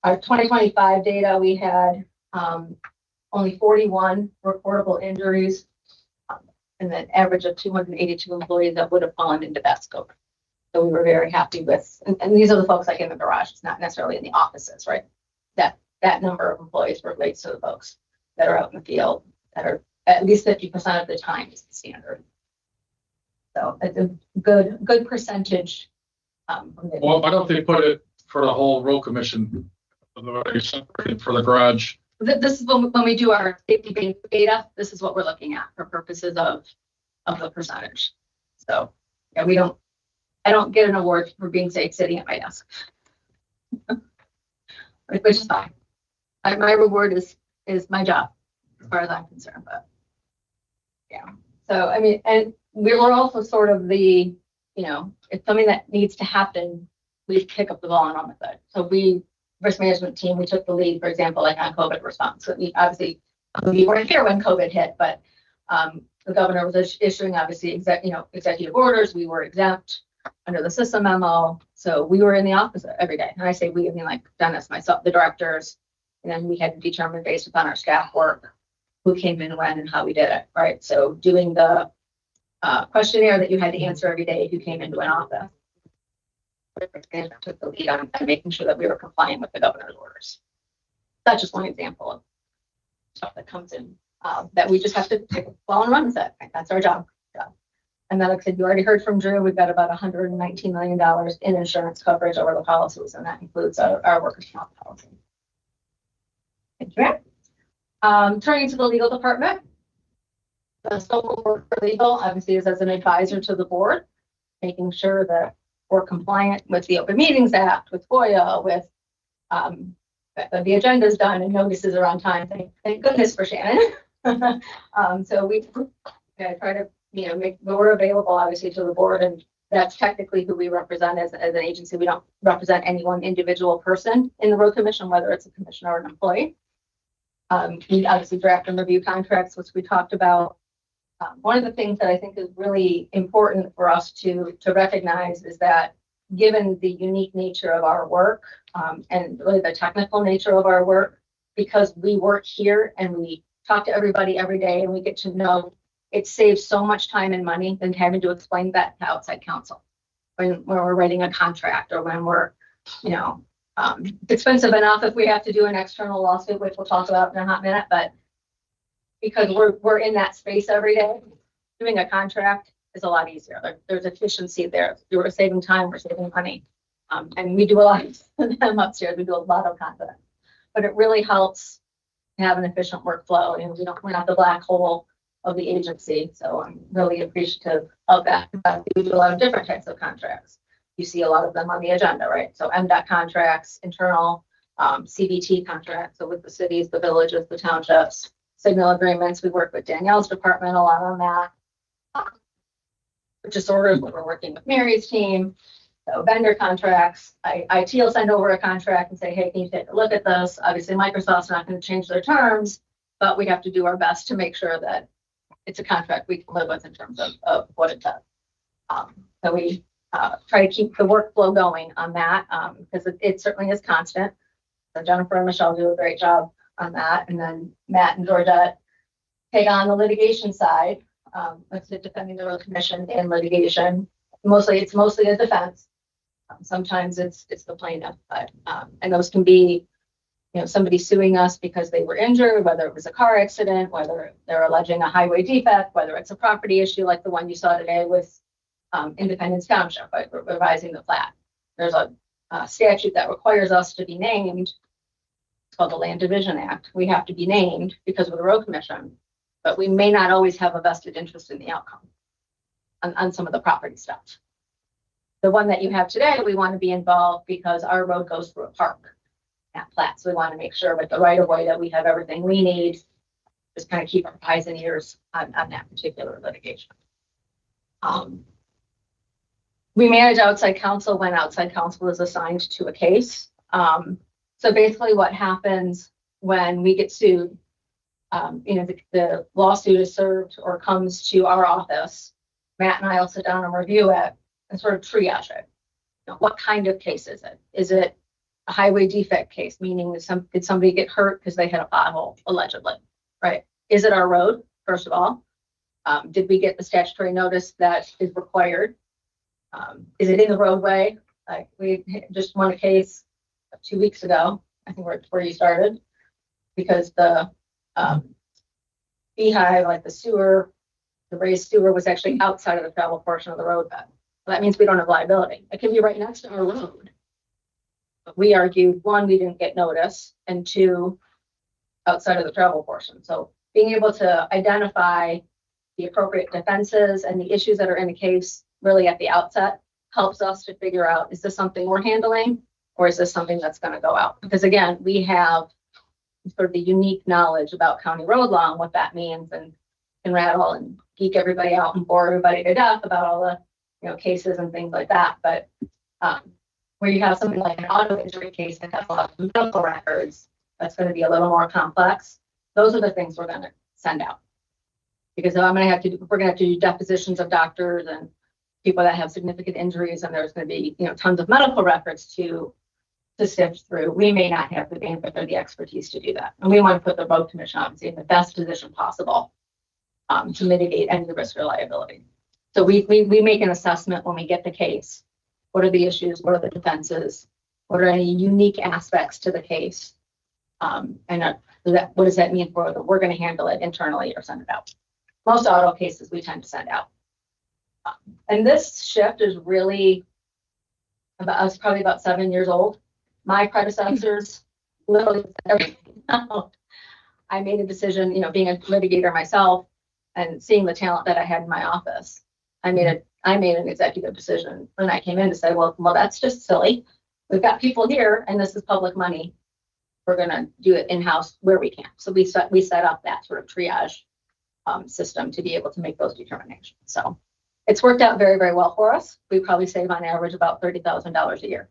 Our 2025 data, we had only 41 reportable injuries, and an average of 282 employees that would have fallen into that scope. So we were very happy with, and these are the folks like in the garage. It's not necessarily in the offices, right? That number of employees relates to the folks that are out in the field that are at least 50% of the time is the standard. So it's a good percentage. Well, why don't they put it for the whole road commission for the garage? This is when we do our safety data. This is what we're looking at for purposes of the percentage. So yeah, I don't get an award for being safe sitting at my desk, which is fine. My reward is my job as far as I'm concerned. But yeah, so I mean, and we were also sort of the, it's something that needs to happen. We pick up the ball and run with it. So risk management team, we took the lead, for example, like on COVID response. So we weren't here when COVID hit, but the governor was issuing obviously executive orders. We were exempt under the system memo. So we were in the office every day. And I say we, I mean like Dennis, myself, the directors, and then we had to determine based upon our staff work who came in when and how we did it, right? So doing the questionnaire that you had to answer every day if you came into an office. And took the lead on making sure that we were compliant with the governor's orders. That's just one example of stuff that comes in that we just have to take a ball and run with it. Right? That's our job. And then, like I said, you already heard from Drew. We've got about $119 million in insurance coverage over the policies, and that includes our workers' comp policy. Thank you. Turning to the legal department, the scope of work for legal obviously is as an advisor to the board, making sure that we're compliant with the Open Meetings Act, with FOIA, with the agenda is done and notices are on time. Thank goodness for Shannon. So we try to we're available obviously to the board, and that's technically who we represent as an agency. We don't represent any one individual person in the road commission, whether it's a commissioner or an employee. We obviously draft and review contracts, which we talked about. One of the things that I think is really important for us to recognize is that given the unique nature of our work and really the technical nature of our work, because we work here and we talk to everybody every day and we get to know, it saves so much time and money than having to explain that to outside counsel when we're writing a contract or when we're, expensive enough if we have to do an external lawsuit, which we'll talk about in a hot minute, but because we're in that space every day, doing a contract is a lot easier. There's efficiency there. We're saving time, we're saving money. And we do a lot of them upstairs. We do a lot of content, but it really helps have an efficient workflow, and we're not the black hole of the agency. So I'm really appreciative of that. We do a lot of different types of contracts. You see a lot of them on the agenda, right? So MDOT contracts, internal CBT contracts, so with the cities, the villages, the townships, signal agreements. We work with Danielle's department a lot on that. Purchase orders, we're working with Mary's team. So vendor contracts, IT will send over a contract and say, hey, can you take a look at this? Obviously, Microsoft's not going to change their terms, but we have to do our best to make sure that it's a contract we can live with in terms of what it does. So we try to keep the workflow going on that, because it certainly is constant. So Jennifer and Michelle do a great job on that. And then Matt and Georgette take on the litigation side, like the defending the road commission in litigation. It's mostly a defense. Sometimes it's the plaintiff, but, and those can be, somebody suing us because they were injured, whether it was a car accident, whether they're alleging a highway defect, whether it's a property issue like the one you saw today with Independence Township, like revising the plat. There's a statute that requires us to be named. It's called the Land Division Act. We have to be named because of the road commission, but we may not always have a vested interest in the outcome on some of the property stuff. The one that you have today, we want to be involved because our road goes through a park at plat. So we want to make sure with the right of way that we have everything we need. Just kind of keep our eyes and ears on that particular litigation. We manage outside counsel when outside counsel is assigned to a case. So basically what happens when we get sued, the lawsuit is served or comes to our office, Matt and I will sit down and review it and sort of triage it. What kind of case is it? Is it a highway defect case, meaning did somebody get hurt because they hit a pothole, allegedly, right? Is it our road, first of all? Did we get the statutory notice that is required? Is it in the roadway? Like we just won a case 2 weeks ago, I think where you started, because the beehive, like the sewer, the raised sewer was actually outside of the travel portion of the roadbed. Well, that means we don't have liability. It can be right next to our road. But we argued, one, we didn't get notice, and two, outside of the travel portion. So being able to identify the appropriate defenses and the issues that are in the case really at the outset helps us to figure out, is this something we're handling or is this something that's going to go out? Because again, we have sort of the unique knowledge about county road law and what that means, and can rattle and geek everybody out and bore everybody to death about all the cases and things like that. But where you have something like an auto injury case that has a lot of medical records, that's going to be a little more complex. Those are the things we're going to send out, because we're going to have to do depositions of doctors and people that have significant injuries, and there's going to be tons of medical records to sift through. We may not have the bandwidth or the expertise to do that, and we want to put the road commission obviously in the best position possible to mitigate any risk or liability. So we make an assessment when we get the case. What are the issues? What are the defenses? What are any unique aspects to the case? And what does that mean for whether we're going to handle it internally or send it out? Most auto cases we tend to send out. And this shift is really probably about 7 years old. My predecessors literally sent everything out. I made a decision, being a litigator myself and seeing the talent that I had in my office. I made an executive decision when I came in to say, well, that's just silly. We've got people here and this is public money. We're going to do it in-house where we can. So we set up that sort of triage system to be able to make those determinations. So it's worked out very, very well for us. We probably save on average about $30,000 a year.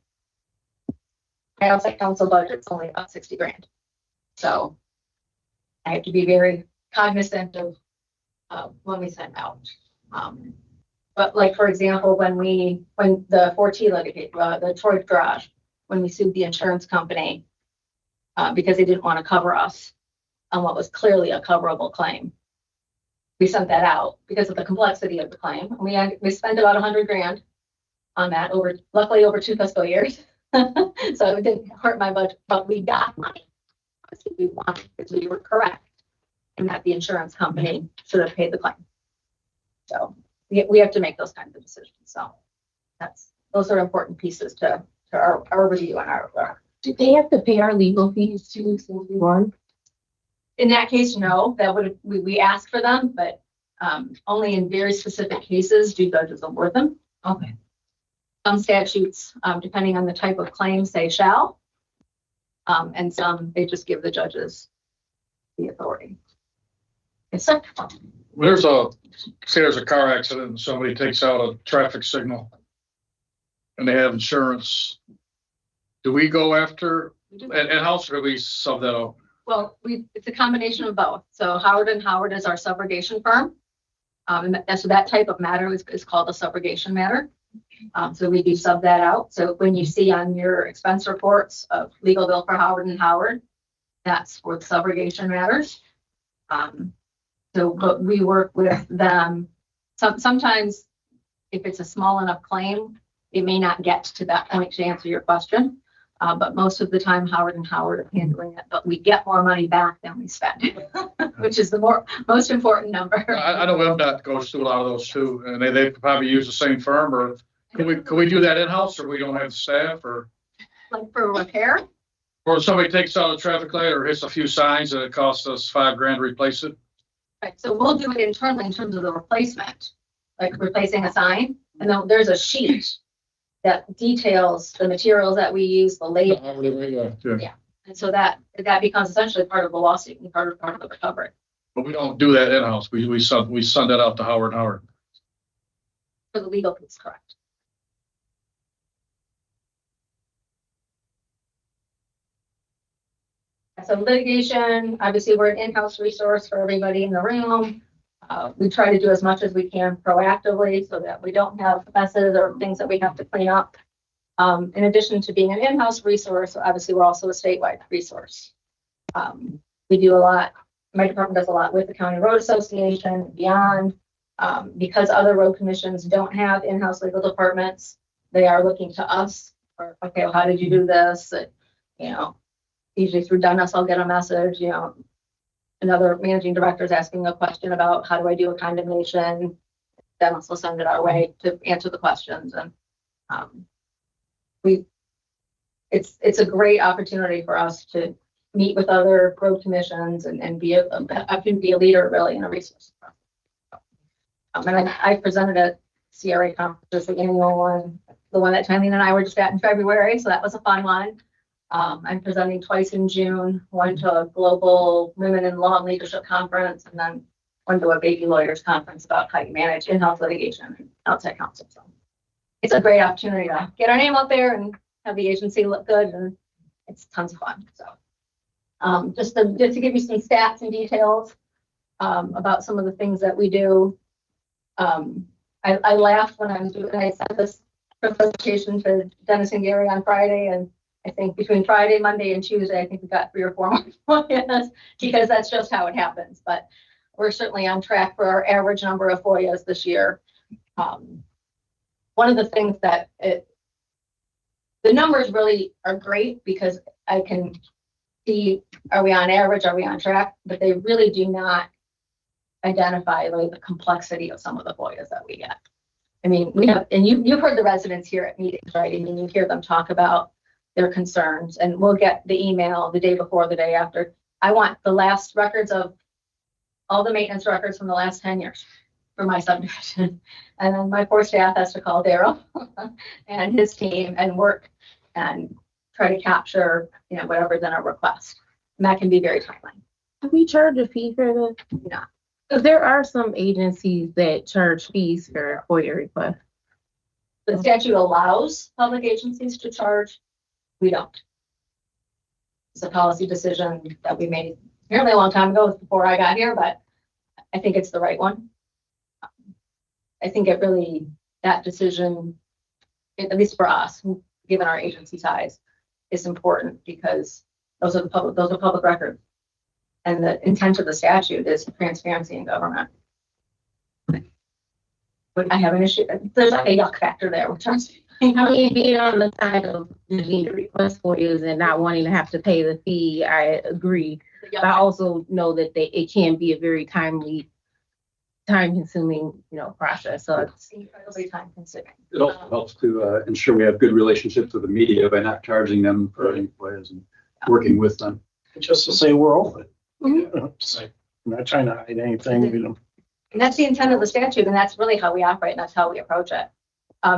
My outside counsel budget's only about 60 grand. So I have to be very cognizant of when we send out. But like, for example, when the 4T litigate, the Detroit garage, when we sued the insurance company because they didn't want to cover us on what was clearly a coverable claim. We sent that out because of the complexity of the claim. We spent about 100 grand on that luckily over 2 fiscal years. So it didn't hurt my budget, but we got money. We wanted because we were correct and that the insurance company should have paid the claim. So we have to make those kinds of decisions. So those are important pieces to our review and our work. Do they have to pay our legal fees too since we won? In that case, no, we ask for them, but only in very specific cases do judges award them. Okay. Some statutes, depending on the type of claim, say shall, and some they just give the judges the authority. Yes, sir. There's a car accident and somebody takes out a traffic signal and they have insurance. Do we go after, and how should we sub that out? Well, it's a combination of both. So Howard & Howard is our subrogation firm. So that type of matter is called a subrogation matter. So we do sub that out. So when you see on your expense reports of legal bill for Howard and Howard, that's for the subrogation matters. But we work with them. Sometimes if it's a small enough claim, it may not get to that point to answer your question. But most of the time, Howard and Howard are handling it, but we get more money back than we spend, which is the most important number. I know MDOT goes through a lot of those too, and they probably use the same firm, or can we do that in-house, or we don't have staff, or Like for repair, or somebody takes out a traffic light or hits a few signs and it costs us $5,000 to replace it? right? So we'll do it internally in terms of the replacement, like replacing a sign. And then there's a sheet that details the materials that we use, the label. Yeah. And so that becomes essentially part of the lawsuit and part of the recovery But we don't do that in-house. We send that out to Howard and Howard. for the legal piece, correct? So litigation, obviously, we're an in-house resource for everybody in the room. We try to do as much as we can proactively so that we don't have messes or things that we have to clean up. In addition to being an in-house resource, obviously, we're also a statewide resource. We do a lot, my department does a lot with the County Road Association, beyond. Because other road commissions don't have in-house legal departments, they are looking to us for, okay, well, how did you do this? Usually through Dennis, I'll get a message, another managing director is asking a question about how do I do a condemnation? Dennis will send it our way to answer the questions. And it's a great opportunity for us to meet with other road commissions and be a leader really in a resource. And I presented at CRA conference, the annual one, the one that Tyleen and I were just at in February. So that was a fun one. I'm presenting twice in June, one to a global women in law and leadership conference, and then one to a baby lawyers conference about how you manage in-house litigation and outside counsel. So it's a great opportunity to get our name out there and have the agency look good, and it's tons of fun. So just to give you some stats and details about some of the things that we do. I laughed when I sent this presentation to Dennis and Gary on Friday, and I think between Friday, Monday, and Tuesday, I think we got 3 or 4 more FOIAs because that's just how it happens. But we're certainly on track for our average number of FOIAs this year. One of the things that the numbers really are great because I can see, are we on average, are we on track? But they really do not identify really the complexity of some of the FOIAs that we get. I mean, we have, and you've heard the residents here at meetings, right? I mean, you hear them talk about their concerns, and we'll get the email the day before, the day after. I want the last records of all the maintenance records from the last 10 years for my subdivision. And then my poor staff has to call Daryl and his team and work and try to capture, whatever's in a request. And that can be very timely. Have we charged a fee for the? No. Because there are some agencies that charge fees for FOIA requests. The statute allows public agencies to charge. We don't. It's a policy decision that we made nearly a long time ago, before I got here, but I think it's the right one. I think that decision, at least for us, given our agency size, is important because those are public records. And the intent of the statute is transparency in government. But I have an issue. There's a yuck factor there, which I mean, being on the side of needing to request FOIAs and not wanting to have to pay the fee, I agree. But I also know that it can be a very time-consuming, process. So it's incredibly time consuming. It also helps to ensure we have good relationships with the media by not charging them for any FOIAs and working with them. Just to say we're open. Mhm. I'm not trying to hide anything. We don't. And that's the intent of the statute, and that's really how we operate, and that's how we approach it.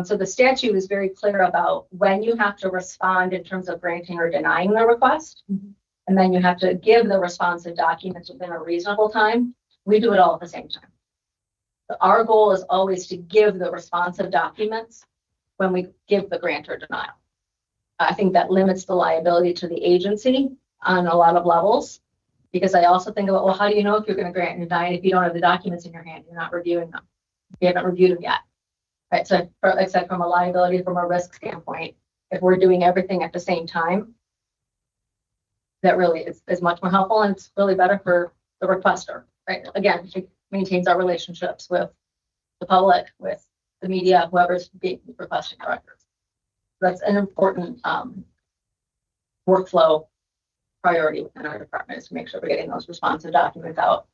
So the statute is very clear about when you have to respond in terms of granting or denying the request. And then you have to give the responsive documents within a reasonable time. We do it all at the same time. So our goal is always to give the responsive documents when we give the grant or denial. I think that limits the liability to the agency on a lot of levels, because I also think about, well, how do you know if you're going to grant and deny if you don't have the documents in your hand? You're not reviewing them. You haven't reviewed them yet. right? So like I said, from a liability, from a risk standpoint, if we're doing everything at the same time, that really is much more helpful, and it's really better for the requester, right? Again, it maintains our relationships with the public, with the media, whoever's being requesting the records. That's an important workflow priority within our department, is to make sure we're getting those responsive documents out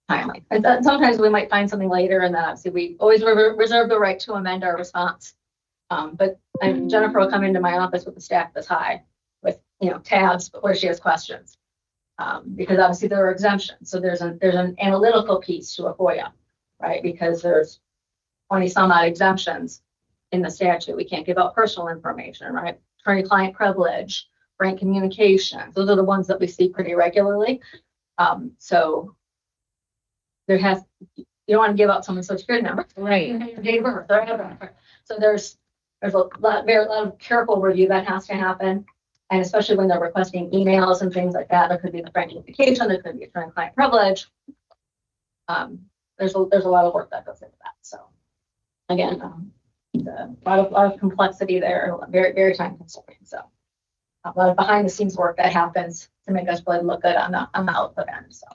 timely. And then sometimes we might find something later, and then obviously we always reserve the right to amend our response. But Jennifer will come into my office with a stack this high with, tabs where she has questions. Because obviously there are exemptions. So there's an analytical piece to a FOIA, right? Because there's 20 some odd exemptions in the statute. We can't give out personal information, right? Attorney-client privilege, frank communication. Those are the ones that we see pretty regularly. So you don't want to give out someone's social security number, Right. date of birth, their address. So there's a lot of careful review that has to happen. And especially when they're requesting emails and things like that, there could be the frank communication, there could be attorney-client privilege. There's a lot of work that goes into that. So again, a lot of complexity there, very, very time consuming. So a lot of behind the scenes work that happens to make us really look good on the output end. So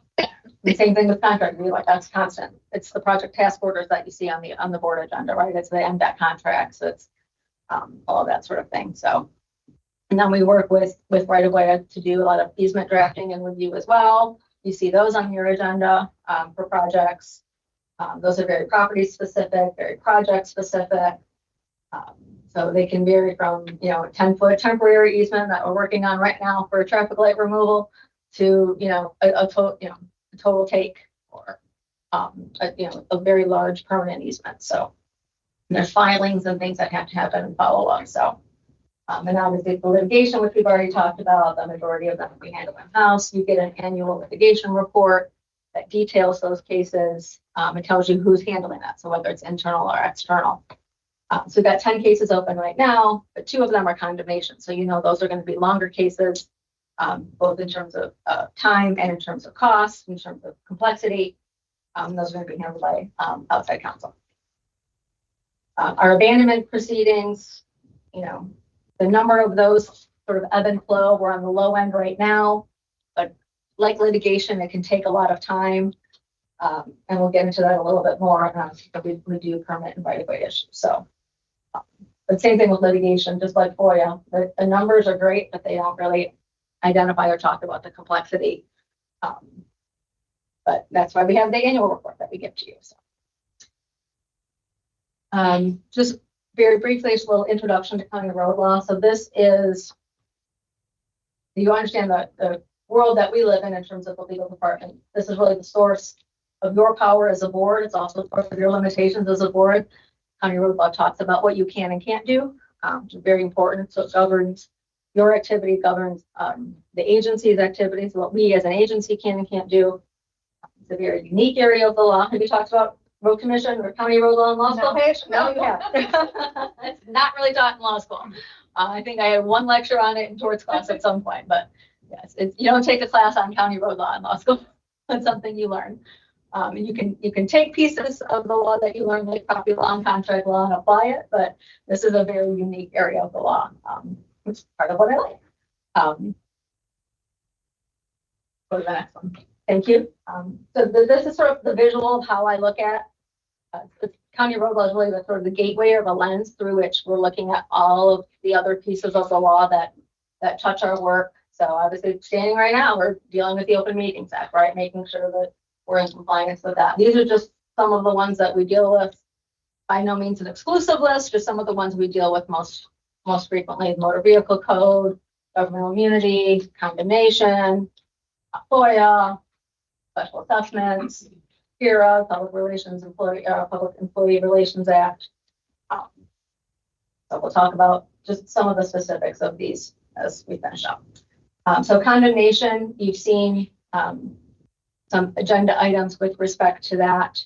the same thing with contract review, like that's constant. It's the project task orders that you see on the board agenda, right? It's the MDEC contracts, it's all of that sort of thing. So, and then we work with right of way to do a lot of easement drafting and review as well. You see those on your agenda for projects. Those are very property specific, very project specific. So they can vary from, a 10-foot temporary easement that we're working on right now for traffic light removal to, a total take, or, a very large permanent easement. So there's filings and things that have to happen and follow up. So, and obviously the litigation, which we've already talked about, the majority of them we handle in-house. You get an annual litigation report that details those cases. It tells you who's handling that. So whether it's internal or external. So we've got 10 cases open right now, but 2 of them are condemnation. So, those are going to be longer cases, both in terms of time and in terms of cost, in terms of complexity. Those are going to be handled by outside counsel. Our abandonment proceedings, the number of those sort of ebb and flow. We're on the low end right now, but like litigation, it can take a lot of time. And we'll get into that a little bit more. But we do permit and right-of-way issues. So, but same thing with litigation, just like FOIA. The numbers are great, but they don't really identify or talk about the complexity. But that's why we have the annual report that we give to you. So, just very briefly, just a little introduction to county road law. So this is, you understand the world that we live in terms of the legal department. This is really the source of your power as a board. It's also the source of your limitations as a board. County road law talks about what you can and can't do, which is very important. So it governs your activity, governs the agency's activities, what we as an agency can and can't do. It's a very unique area of the law. Have you talked about road commission or county road law in law school, Paige? No, you have. It's not really taught in law school. I think I had one lecture on it in torts class at some point, but yes, you don't take a class on county road law in law school. It's something you learn. And you can take pieces of the law that you learn, like property law and contract law, and apply it, but this is a very unique area of the law, which is part of what I like. Go to the next one. Thank you. So this is sort of the visual of how I look at the county road law is really the sort of the gateway or the lens through which we're looking at all of the other pieces of the law that touch our work. So obviously standing right now, we're dealing with the Open Meetings Act, right? Making sure that we're in compliance with that. These are just some of the ones that we deal with. By no means an exclusive list, just some of the ones we deal with most frequently: motor vehicle code, governmental immunity, condemnation, FOIA, special assessments, HERA, Public Employee Relations Act. So we'll talk about just some of the specifics of these as we finish up. So condemnation, you've seen some agenda items with respect to that,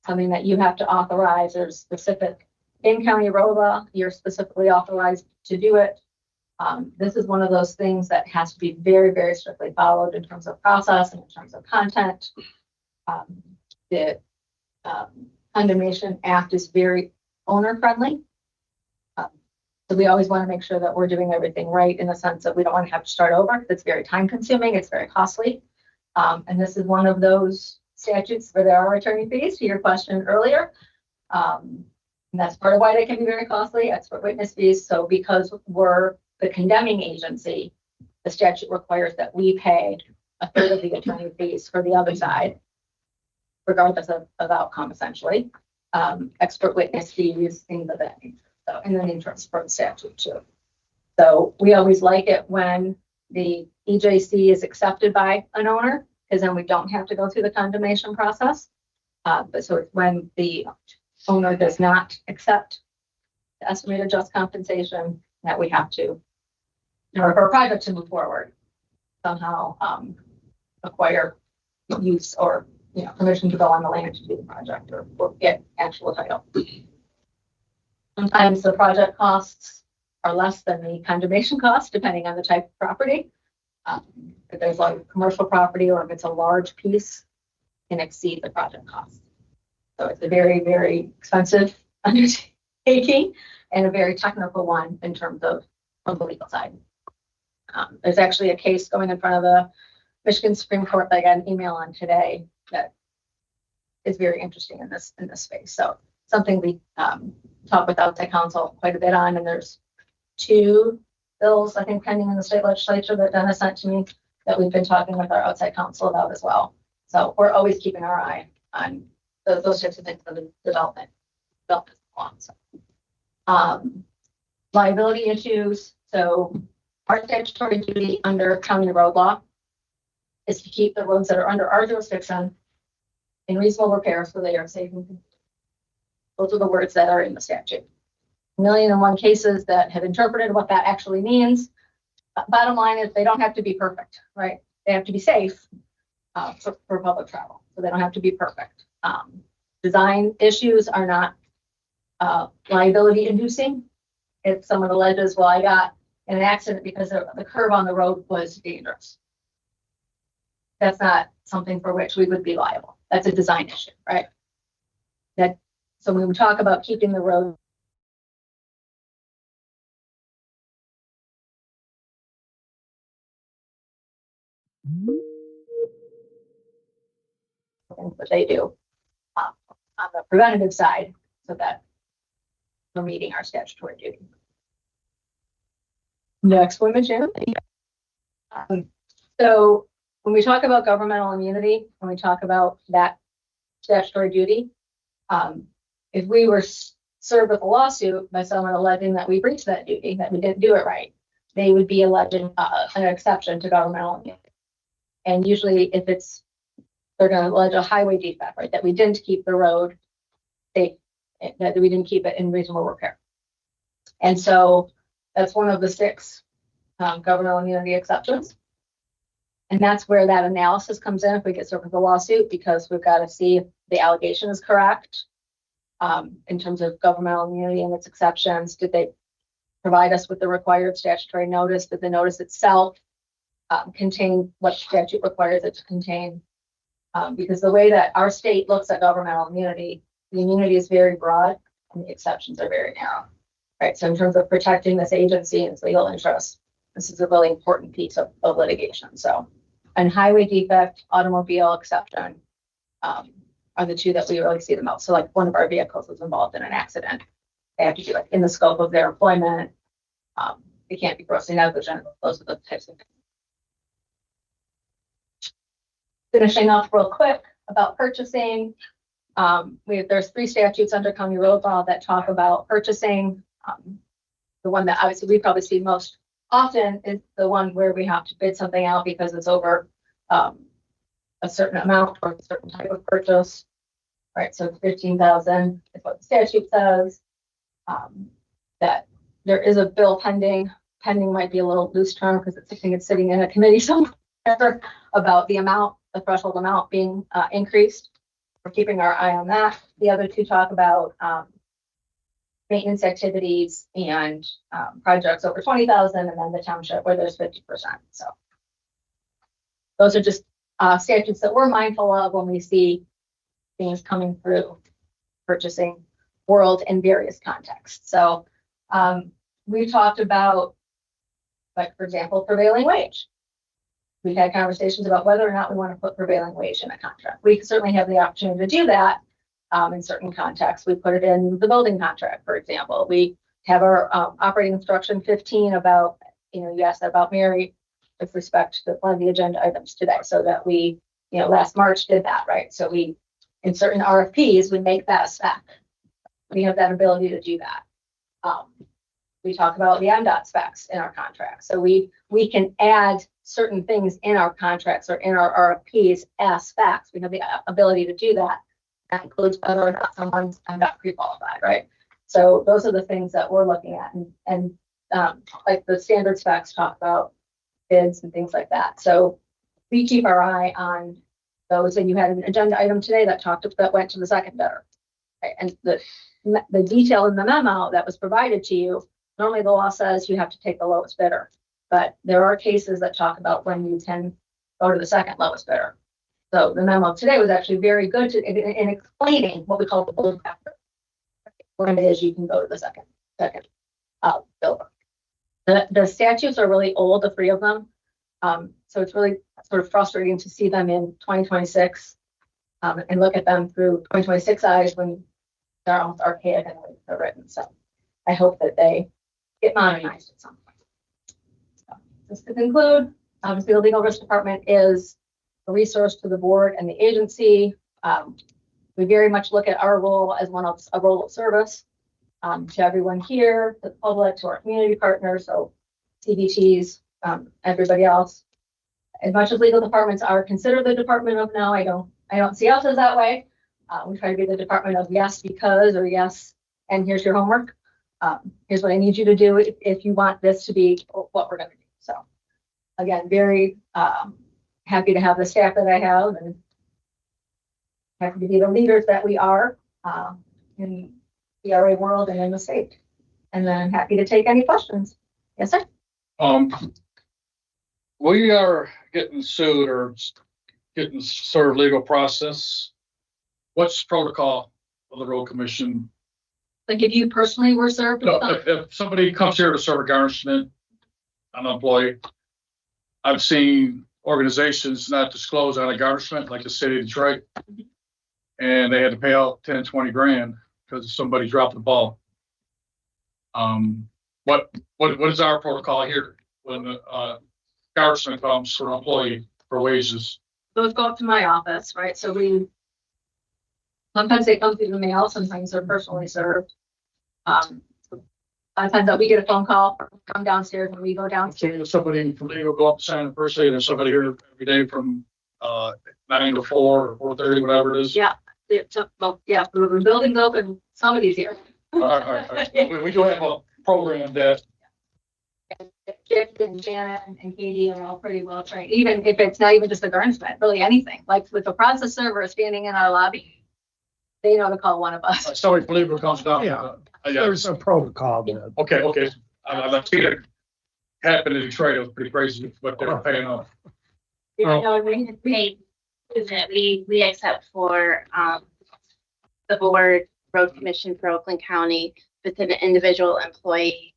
something that you have to authorize. There's specific in county road law, you're specifically authorized to do it. This is one of those things that has to be very, very strictly followed in terms of process and in terms of content. The Condemnation Act is very owner friendly. So we always want to make sure that we're doing everything right in the sense that we don't want to have to start over. It's very time consuming. It's very costly. And this is one of those statutes where there are attorney fees, to your question earlier. And that's part of why they can be very costly, expert witness fees. So because we're the condemning agency, the statute requires that we pay a third of the attorney fees for the other side, regardless of outcome, essentially. Expert witness fees, things of that nature. So, and then interest for the statute too. So we always like it when the EJC is accepted by an owner, because then we don't have to go through the condemnation process. But so it's when the owner does not accept the estimated just compensation that we have to, or for a project to move forward, somehow acquire use or permission to go on the land to do the project or get actual title. Sometimes the project costs are less than the condemnation cost, depending on the type of property. If there's like commercial property or if it's a large piece, can exceed the project cost. So it's a very, very expensive undertaking and a very technical one in terms of on the legal side. There's actually a case going in front of the Michigan Supreme Court that I got an email on today that is very interesting in this space. So something we talk with outside counsel quite a bit on, and there's 2 bills I think pending in the state legislature that Dennis sent to me that we've been talking with our outside counsel about as well. So we're always keeping our eye on those types of things for the development along. So, liability issues. So our statutory duty under county road law is to keep the roads that are under our jurisdiction in reasonable repair so they are safe and those are the words that are in the statute. 1,000,001 cases that have interpreted what that actually means. Bottom line is they don't have to be perfect, right? They have to be safe for public travel. So they don't have to be perfect. Design issues are not liability inducing. If someone alleges, well, I got in an accident because the curve on the road was dangerous. That's not something for which we would be liable. That's a design issue, right? So when we talk about keeping the road that they do on the preventative side so that we're meeting our statutory duty. Next one, Jim. So when we talk about governmental immunity, when we talk about that statutory duty, if we were served with a lawsuit by someone alleging that we breached that duty, that we didn't do it right, they would be alleging an exception to governmental immunity. And usually if they're going to allege a highway defect, right, that we didn't keep the road safe, that we didn't keep it in reasonable repair. And so that's one of the 6 governmental immunity exceptions. And that's where that analysis comes in if we get served with a lawsuit, because we've got to see if the allegation is correct in terms of governmental immunity and its exceptions. Did they provide us with the required statutory notice? Did the notice itself contain what statute requires it to contain? Because the way that our state looks at governmental immunity, the immunity is very broad and the exceptions are very narrow, right? So in terms of protecting this agency and its legal interests, this is a really important piece of litigation. So, and highway defect, automobile exception are the 2 that we really see the most. So like one of our vehicles was involved in an accident. They have to do it in the scope of their employment. They can't be grossly negligent. Those are the types of things. Finishing off real quick about purchasing. There's 3 statutes under county road law that talk about purchasing. The one that obviously we probably see most often is the one where we have to bid something out because it's over a certain amount or a certain type of purchase, right? So 15,000 is what the statute says. That there is a bill pending. Pending might be a little loose term because it's sitting in a committee somewhere about the amount, the threshold amount being increased. We're keeping our eye on that. The other 2 talk about maintenance activities and projects over 20,000, and then the township where there's 50%. So those are just statutes that we're mindful of when we see things coming through purchasing. world in various contexts. So we talked about, like, for example, prevailing wage. We've had conversations about whether or not we want to put prevailing wage in a contract. We certainly have the opportunity to do that in certain contexts. We put it in the building contract, for example. We have our operating instruction 15 about, you asked about Mary with respect to one of the agenda items today, so that we, last March did that, right? So we, in certain RFPs, we make that a spec. We have that ability to do that. We talk about the MDOT specs in our contract. So we can add certain things in our contracts or in our RFPs as specs. We have the ability to do that. That includes whether or not someone's MDOT pre-qualified, right? So those are the things that we're looking at. And like the standard specs talk about bids and things like that. So we keep our eye on those. And you had an agenda item today that went to the second bidder. Right? And the detail in the memo that was provided to you, normally the law says you have to take the lowest bidder, but there are cases that talk about when you can go to the second lowest bidder. So the memo today was actually very good in explaining what we call the bull factor. When it is you can go to the second bidder. The statutes are really old, the three of them. So it's really sort of frustrating to see them in 2026 and look at them through 2026 eyes when they're almost archaic and they're written. So I hope that they get modernized at some point. So just to conclude, obviously the legal risk department is a resource to the board and the agency. We very much look at our role as a role of service to everyone here, to the public, to our community partners, so CBTs, everybody else. As much as legal departments are considered the department of no, I don't see us as that way. We try to be the department of yes because, or yes, and here's your homework. Here's what I need you to do if you want this to be what we're going to do. So again, very happy to have the staff that I have and happy to be the leaders that we are in the RA world and in the state. And then happy to take any questions. Yes, sir. We are getting sued or getting sort of legal process. What's the protocol of the road commission? Like if you personally were served? No, if somebody comes here to serve a garnishment, an employee, I've seen organizations not disclose on a garnishment like the city of Detroit. And they had to pay out 10, 20 grand because somebody dropped the ball. What is our protocol here when the garnishment comes for an employee for wages? Those go up to my office, right? So sometimes they come through the mail, sometimes they're personally served. Sometimes that we get a phone call, come downstairs and we go downstairs. Somebody from legal go up to sign the first aid, and somebody here every day from 9 to 4 or 4:30, whatever it is. Yeah. Well, yeah, the building's open, somebody's here. All right. We do have a program that. Jake and Janet and Katie are all pretty well trained, even if it's not even just a garnishment, really anything. Like with a process server standing in our lobby, they know to call one of us. Somebody from legal comes down. Yeah. There's a protocol. There. Okay. I've seen it happen in Detroit. It was pretty crazy what they're paying off. Yeah, no, we accept for the board road commission for Oakland County with an individual employee.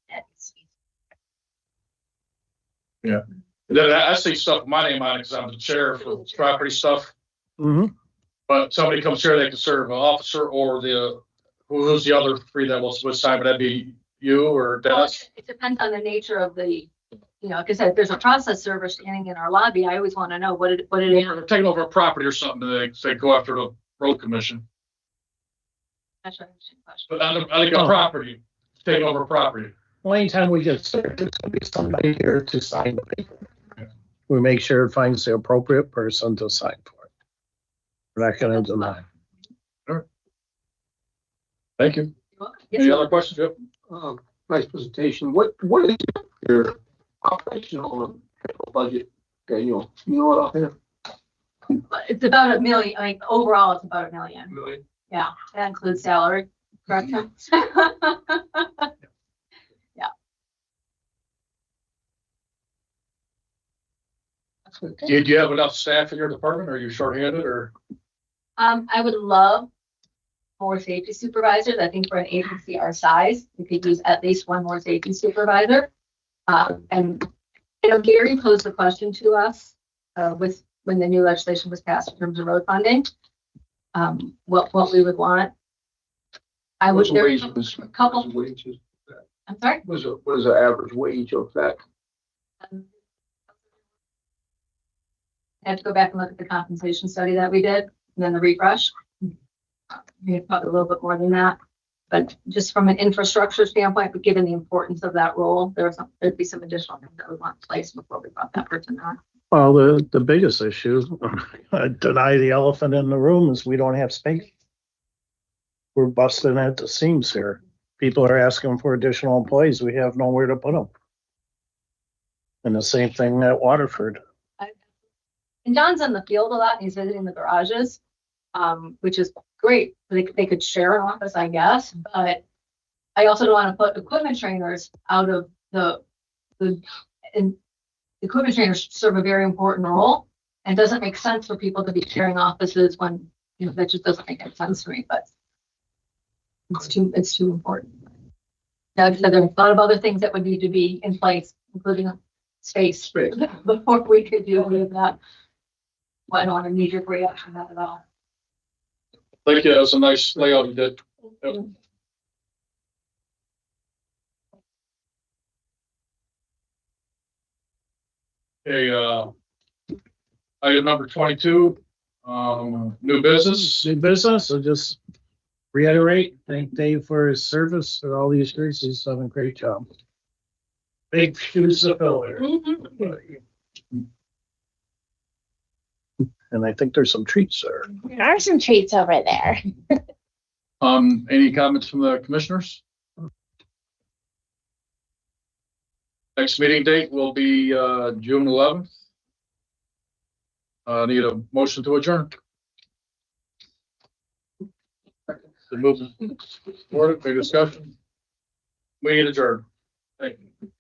Yeah. Then I see stuff with my name on it because I'm the chair for property stuff. Mm-hmm. But somebody comes here, they can serve an officer or who's the other three that will sign? Would that be you or Dennis? It depends on the nature of the, because if there's a process server standing in our lobby, I always want to know what it is. They're taking over a property or something, they go after the road commission. That's what I understand the question. But I think a property, taking over property. Well, anytime we get served, there's going to be somebody here to sign the paper. We make sure it finds the appropriate person to sign for it. We're not going to deny. Thank you. Yes, Any sir. other questions? Yep. Nice presentation. What is your operational and capital budget? Okay, you know what off here? It's about $1 million. I mean, overall, it's about $1 million. Really? Yeah, that includes salary, correct? Do you have enough staff in your department? Or are you shorthanded or? I would love more safety supervisors. I think for an agency our size, we could use at least one more safety supervisor. And Gary posed the question to us with when the new legislation was passed in terms of road funding, what we would want. I would, there's a couple, Wages. I'm sorry? What is the average wage of that? I have to go back and look at the compensation study that we did, and then the refresh. Maybe probably a little bit more than that. But just from an infrastructure standpoint, but given the importance of that role, there'd be some additional things that we want in place before we brought that person on. Well, the biggest issue, deny the elephant in the room, is we don't have space. We're busting at the seams here. People are asking for additional employees. We have nowhere to put them. And the same thing at Waterford. And John's in the field a lot, and he's visiting the garages, which is great. They could share an office, I guess, but I also don't want to put equipment trainers out of and equipment trainers serve a very important role, and it doesn't make sense for people to be sharing offices when, that just doesn't make any sense to me, but it's too important. Now, like I said, there are a lot of other things that would need to be in place, including space before we could do any of that. Well, I don't want to knee-jerk reaction to that at all. Thank you. That was a nice layout you did. Yep. Okay, item number 22, new business. New business, I'll just reiterate, thank Dave for his service for all these years. He's done a great job. Big shoes to fill there. And I think there's some treats there. There are some treats over there. Any comments from the commissioners? Next meeting date will be June 11th. Need a motion to adjourn. The movement. Board, any discussion? We need adjourn. Thank you.